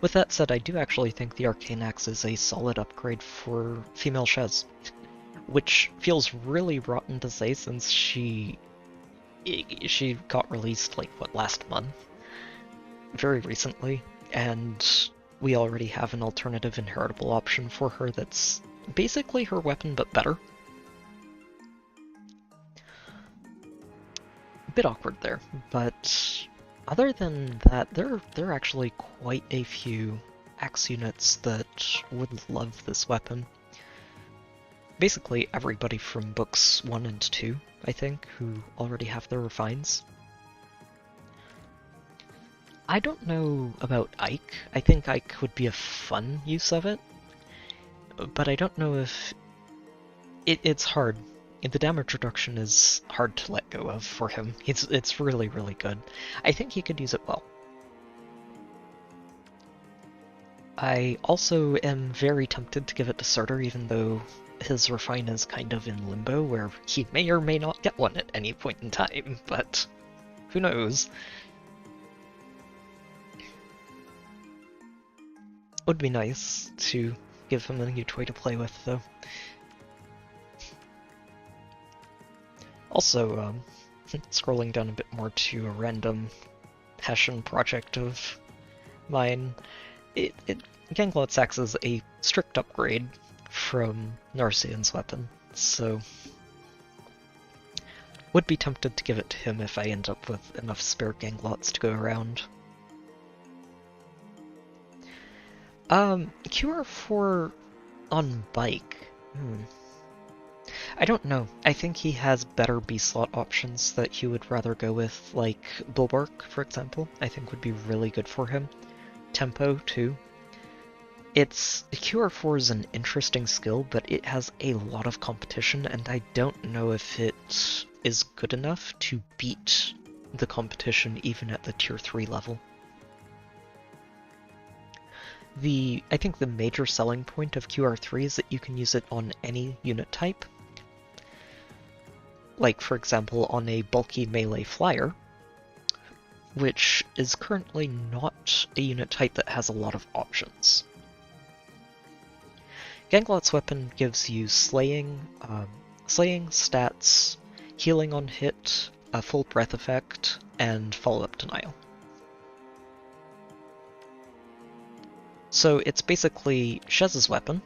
With that said, I do actually think the Arcane Axe is a solid upgrade for female Shez, which feels really rotten to say since she got released, like, what, last month? Very recently, and we already have an alternative inheritable option for her that's basically her weapon but better. A bit awkward there, but other than that, there are actually quite a few axe units that would love this weapon. Basically everybody from books 1 and 2, I think, who already have their refines. I don't know about Ike. I think Ike would be a fun use of it, but I don't know if... It's hard. The damage reduction is hard to let go of for him. It's really, really good. I think he could use it well. I also am very tempted to give it to Surtur, even though his refine is kind of in limbo, where he may or may not get one at any point in time, but who knows? Would be nice to give him a new toy to play with, though. Also, scrolling down a bit more to a random passion project of mine, Ganglot's Axe is a strict upgrade from Narcian's weapon, so would be tempted to give it to him if I end up with enough spare Ganglots to go around. QR4 on bike. I don't know. I think he has better B-slot options that he would rather go with, like Bulwark, for example, I think would be really good for him. Tempo, too. QR4 is an interesting skill, but it has a lot of competition, and I don't know if it is good enough to beat the competition even at the tier 3 level. I think the major selling point of QR3 is that you can use it on any unit type. Like, for example, on a bulky melee flyer, which is currently not a unit type that has a lot of options. Ganglot's weapon gives you slaying stats, healing on hit, a full breath effect, and follow-up denial. So it's basically Shez's weapon,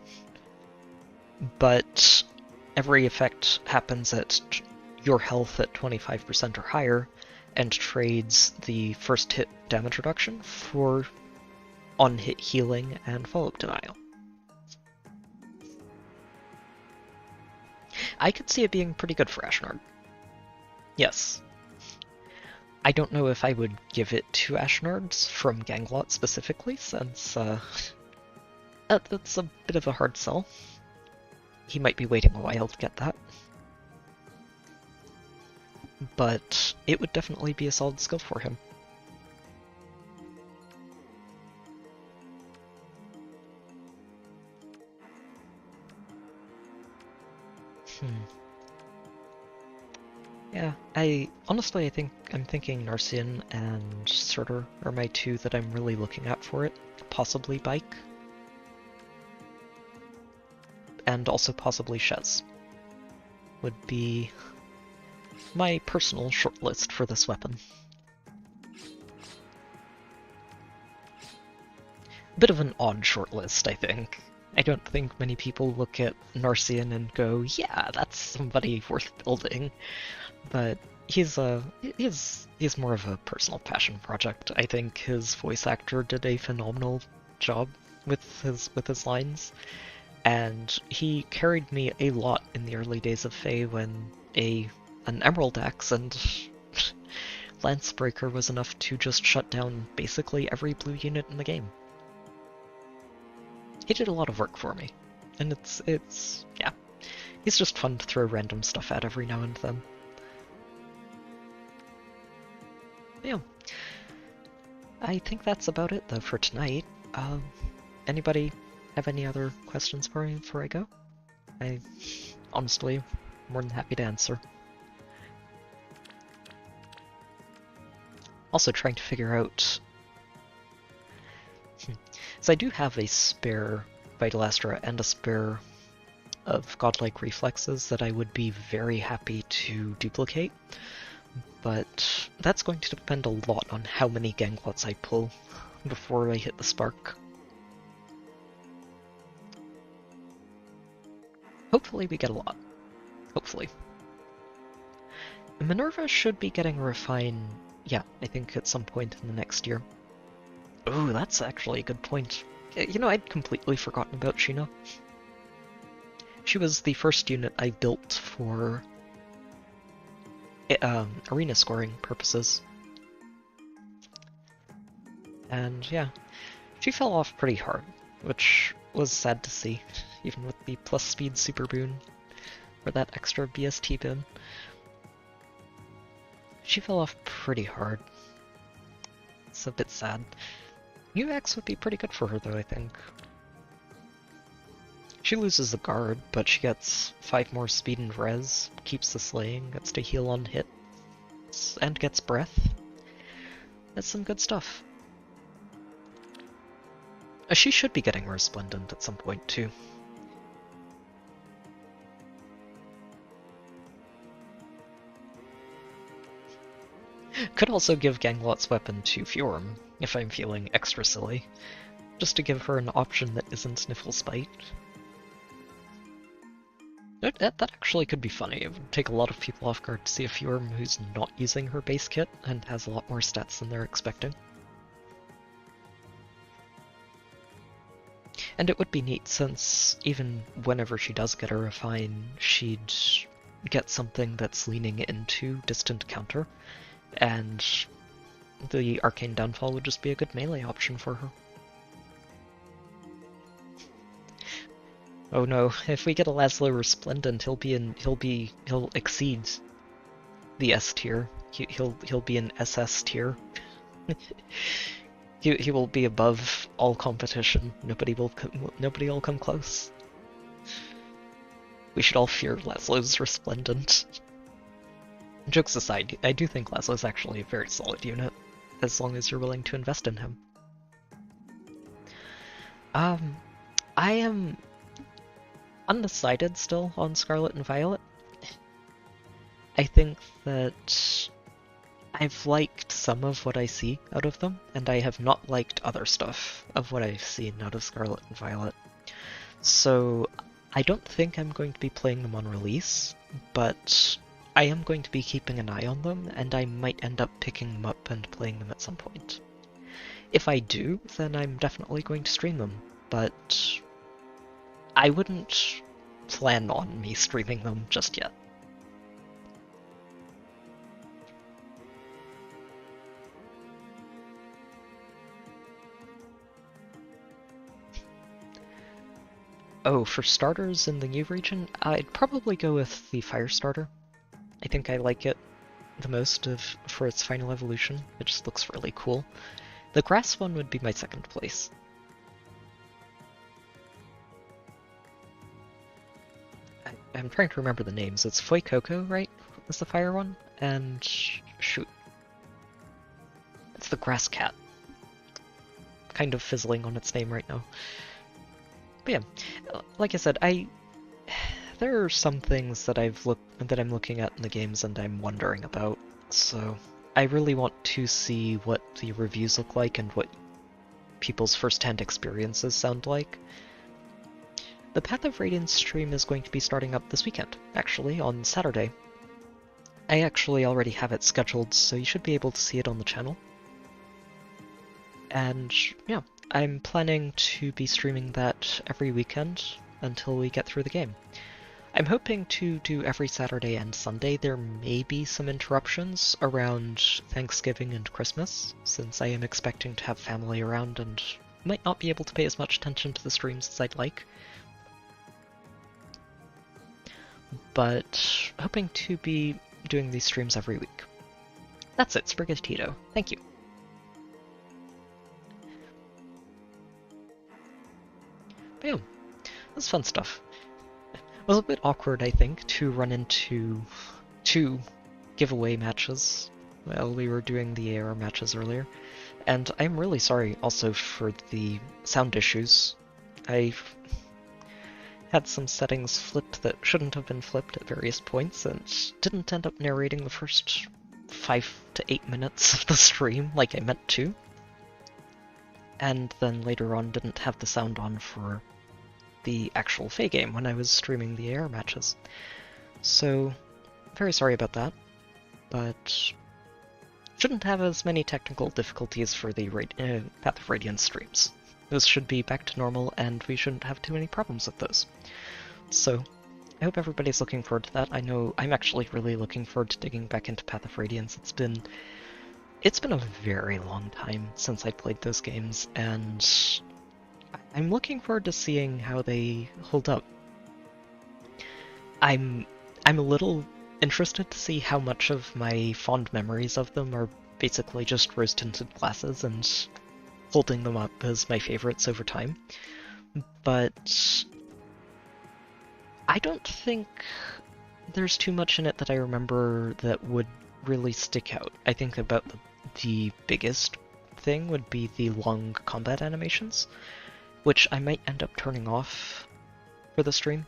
but every effect happens at your health at 25% or higher, and trades the first hit damage reduction for on-hit healing and follow-up denial. I could see it being pretty good for Ashnard. Yes. I don't know if I would give it to Ashnard from Ganglot specifically, since that's a bit of a hard sell. He might be waiting a while to get that. But it would definitely be a solid skill for him. Yeah, honestly I think I'm thinking Narcian and Surtur are my two that I'm really looking at for it. Possibly Bike. And also possibly Shez. Would be my personal shortlist for this weapon. Bit of an odd shortlist, I think. I don't think many people look at Narcian and go, yeah, that's somebody worth building. But he's more of a personal passion project. I think his voice actor did a phenomenal job with his lines, and he carried me a lot in the early days of FEH when an Emerald Axe and Lancebreaker was enough to just shut down basically every blue unit in the game. He did a lot of work for me, and it's yeah, he's just fun to throw random stuff at every now and then. Yeah, I think that's about it though for tonight. Anybody have any other questions for me before I go? I honestly more than happy to answer. Also trying to figure out. So I do have a spare Vital Astra and a spare of Godlike Reflexes that I would be very happy to duplicate, but that's going to depend a lot on how many Ganglots I pull before I hit the spark. Hopefully we get a lot. Hopefully. Minerva should be getting refined, yeah, I think at some point in the next year. Oh, that's actually a good point. You know, I'd completely forgotten about Sheena. She was the first unit I built for arena scoring purposes. And yeah, she fell off pretty hard, which was sad to see, even with the plus speed super boon, or that extra BST boon. She fell off pretty hard. It's a bit sad. New X would be pretty good for her though, I think. She loses the guard, but she gets 5 more speed and res, keeps the slaying, gets to heal on hit, and gets breath. That's some good stuff. She should be getting Resplendent at some point too. Could also give Ganglot's weapon to Fjorm, if I'm feeling extra silly, just to give her an option that isn't Niflspite. That actually could be funny. It would take a lot of people off guard to see a Fjorm who's not using her base kit and has a lot more stats than they're expecting. And it would be neat, since even whenever she does get a refine, she'd get something that's leaning into distant counter, and the Arcane Downfall would just be a good melee option for her. Oh no, if we get a Laszlo Resplendent, he'll exceed the S tier. He'll be an SS tier. He will be above all competition. Nobody will come close. We should all fear Laszlo's Resplendent. Jokes aside, I do think Laszlo's actually a very solid unit, as long as you're willing to invest in him. I am undecided still on Scarlet and Violet. I think that I've liked some of what I see out of them, and I have not liked other stuff of what I've seen out of Scarlet and Violet. So I don't think I'm going to be playing them on release, but I am going to be keeping an eye on them, and I might end up picking them up and playing them at some point. If I do, then I'm definitely going to stream them, but I wouldn't plan on me streaming them just yet. Oh, for starters in the new region, I'd probably go with the Fire Starter. I think I like it the most for its final evolution. It just looks really cool. The grass one would be my second place. I'm trying to remember the names. It's Fuecoco, right? Is the fire one? and shoot. It's the grass cat. Kind of fizzling on its name right now. But yeah, like I said, there are some things that I'm looking at in the games and I'm wondering about, so I really want to see what the reviews look like and what people's first-hand experiences sound like. The Path of Radiance stream is going to be starting up this weekend, actually, on Saturday. I actually already have it scheduled, so you should be able to see it on the channel. And yeah, I'm planning to be streaming that every weekend until we get through the game. I'm hoping to do every Saturday and Sunday. There may be some interruptions around Thanksgiving and Christmas, since I am expecting to have family around and might not be able to pay as much attention to the streams as I'd like. But hoping to be doing these streams every week. That's it, Sprigatito. Thank you. But yeah, that's fun stuff. It was a bit awkward, I think, to run into 2 giveaway matches while we were doing the AR matches earlier. And I'm really sorry also for the sound issues. I've had some settings flipped that shouldn't have been flipped at various points and didn't end up narrating the first 5 to 8 minutes of the stream like I meant to. And then later on didn't have the sound on for the actual FEH game when I was streaming the AR matches. So, very sorry about that, but shouldn't have as many technical difficulties for the Path of Radiance streams. Those should be back to normal, and we shouldn't have too many problems with those. So, I hope everybody's looking forward to that. I know I'm actually really looking forward to digging back into Path of Radiance. It's been a very long time since I played those games, and I'm looking forward to seeing how they hold up. I'm a little interested to see how much of my fond memories of them are basically just rose-tinted glasses and holding them up as my favorites over time. But I don't think there's too much in it that I remember that would really stick out. I think about the biggest thing would be the long combat animations, which I might end up turning off for the stream,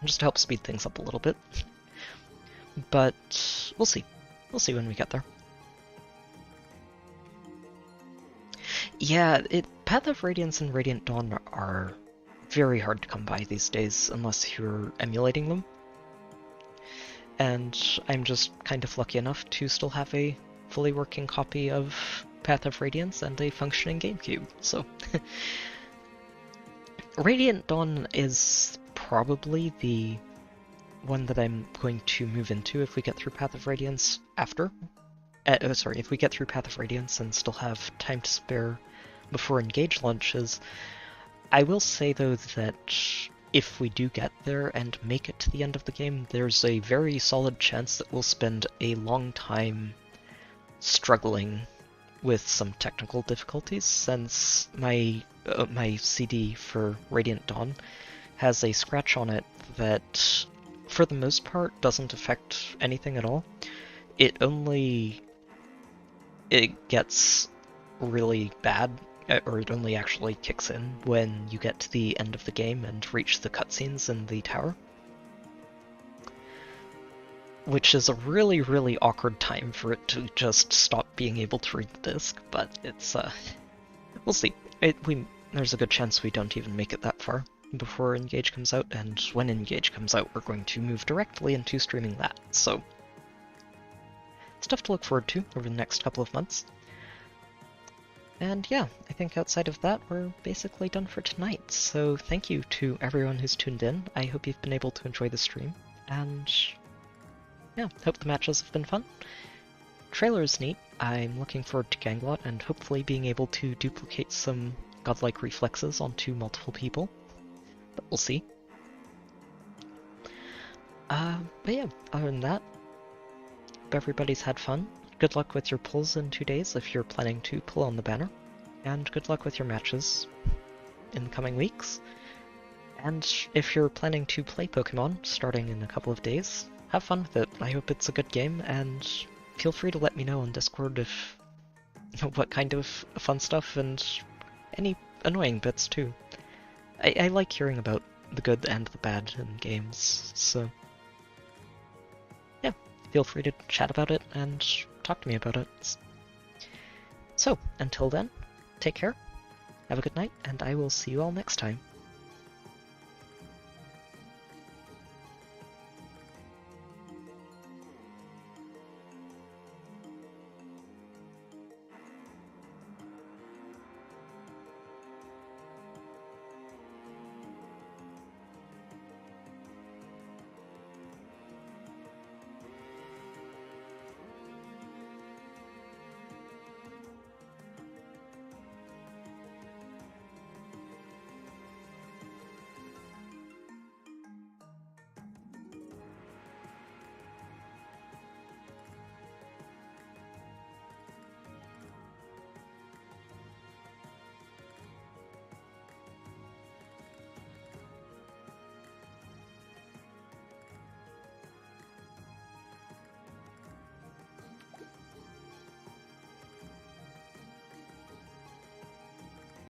just to help speed things up a little bit. But we'll see. We'll see when we get there. Yeah, Path of Radiance and Radiant Dawn are very hard to come by these days, unless you're emulating them. And I'm just kind of lucky enough to still have a fully working copy of Path of Radiance and a functioning GameCube, so... Radiant Dawn is probably the one that I'm going to move into if we get through Path of Radiance after. If we get through Path of Radiance and still have time to spare before Engage launches. I will say, though, that if we do get there and make it to the end of the game, there's a very solid chance that we'll spend a long time struggling with some technical difficulties, since my CD for Radiant Dawn has a scratch on it that, for the most part, doesn't affect anything at all. It gets really bad, or it only actually kicks in when you get to the end of the game and reach the cutscenes in the tower. Which is a really, really awkward time for it to just stop being able to read the disc, but it's, we'll see. There's a good chance we don't even make it that far before Engage comes out, and when Engage comes out, we're going to move directly into streaming that, so... stuff to look forward to over the next couple of months. And yeah, I think outside of that, we're basically done for tonight, so thank you to everyone who's tuned in. I hope you've been able to enjoy the stream, and yeah, hope the matches have been fun. Trailer is neat. I'm looking forward to Ganglot and hopefully being able to duplicate some godlike reflexes onto multiple people, but we'll see. But yeah, other than that, hope everybody's had fun. Good luck with your pulls in 2 days if you're planning to pull on the banner, and good luck with your matches in the coming weeks. And if you're planning to play Pokemon starting in a couple of days, have fun with it. I hope it's a good game, and feel free to let me know on Discord if what kind of fun stuff and any annoying bits too. I like hearing about the good and the bad in games, so yeah, feel free to chat about it and talk to me about it. So, until then, take care, have a good night, and I will see you all next time.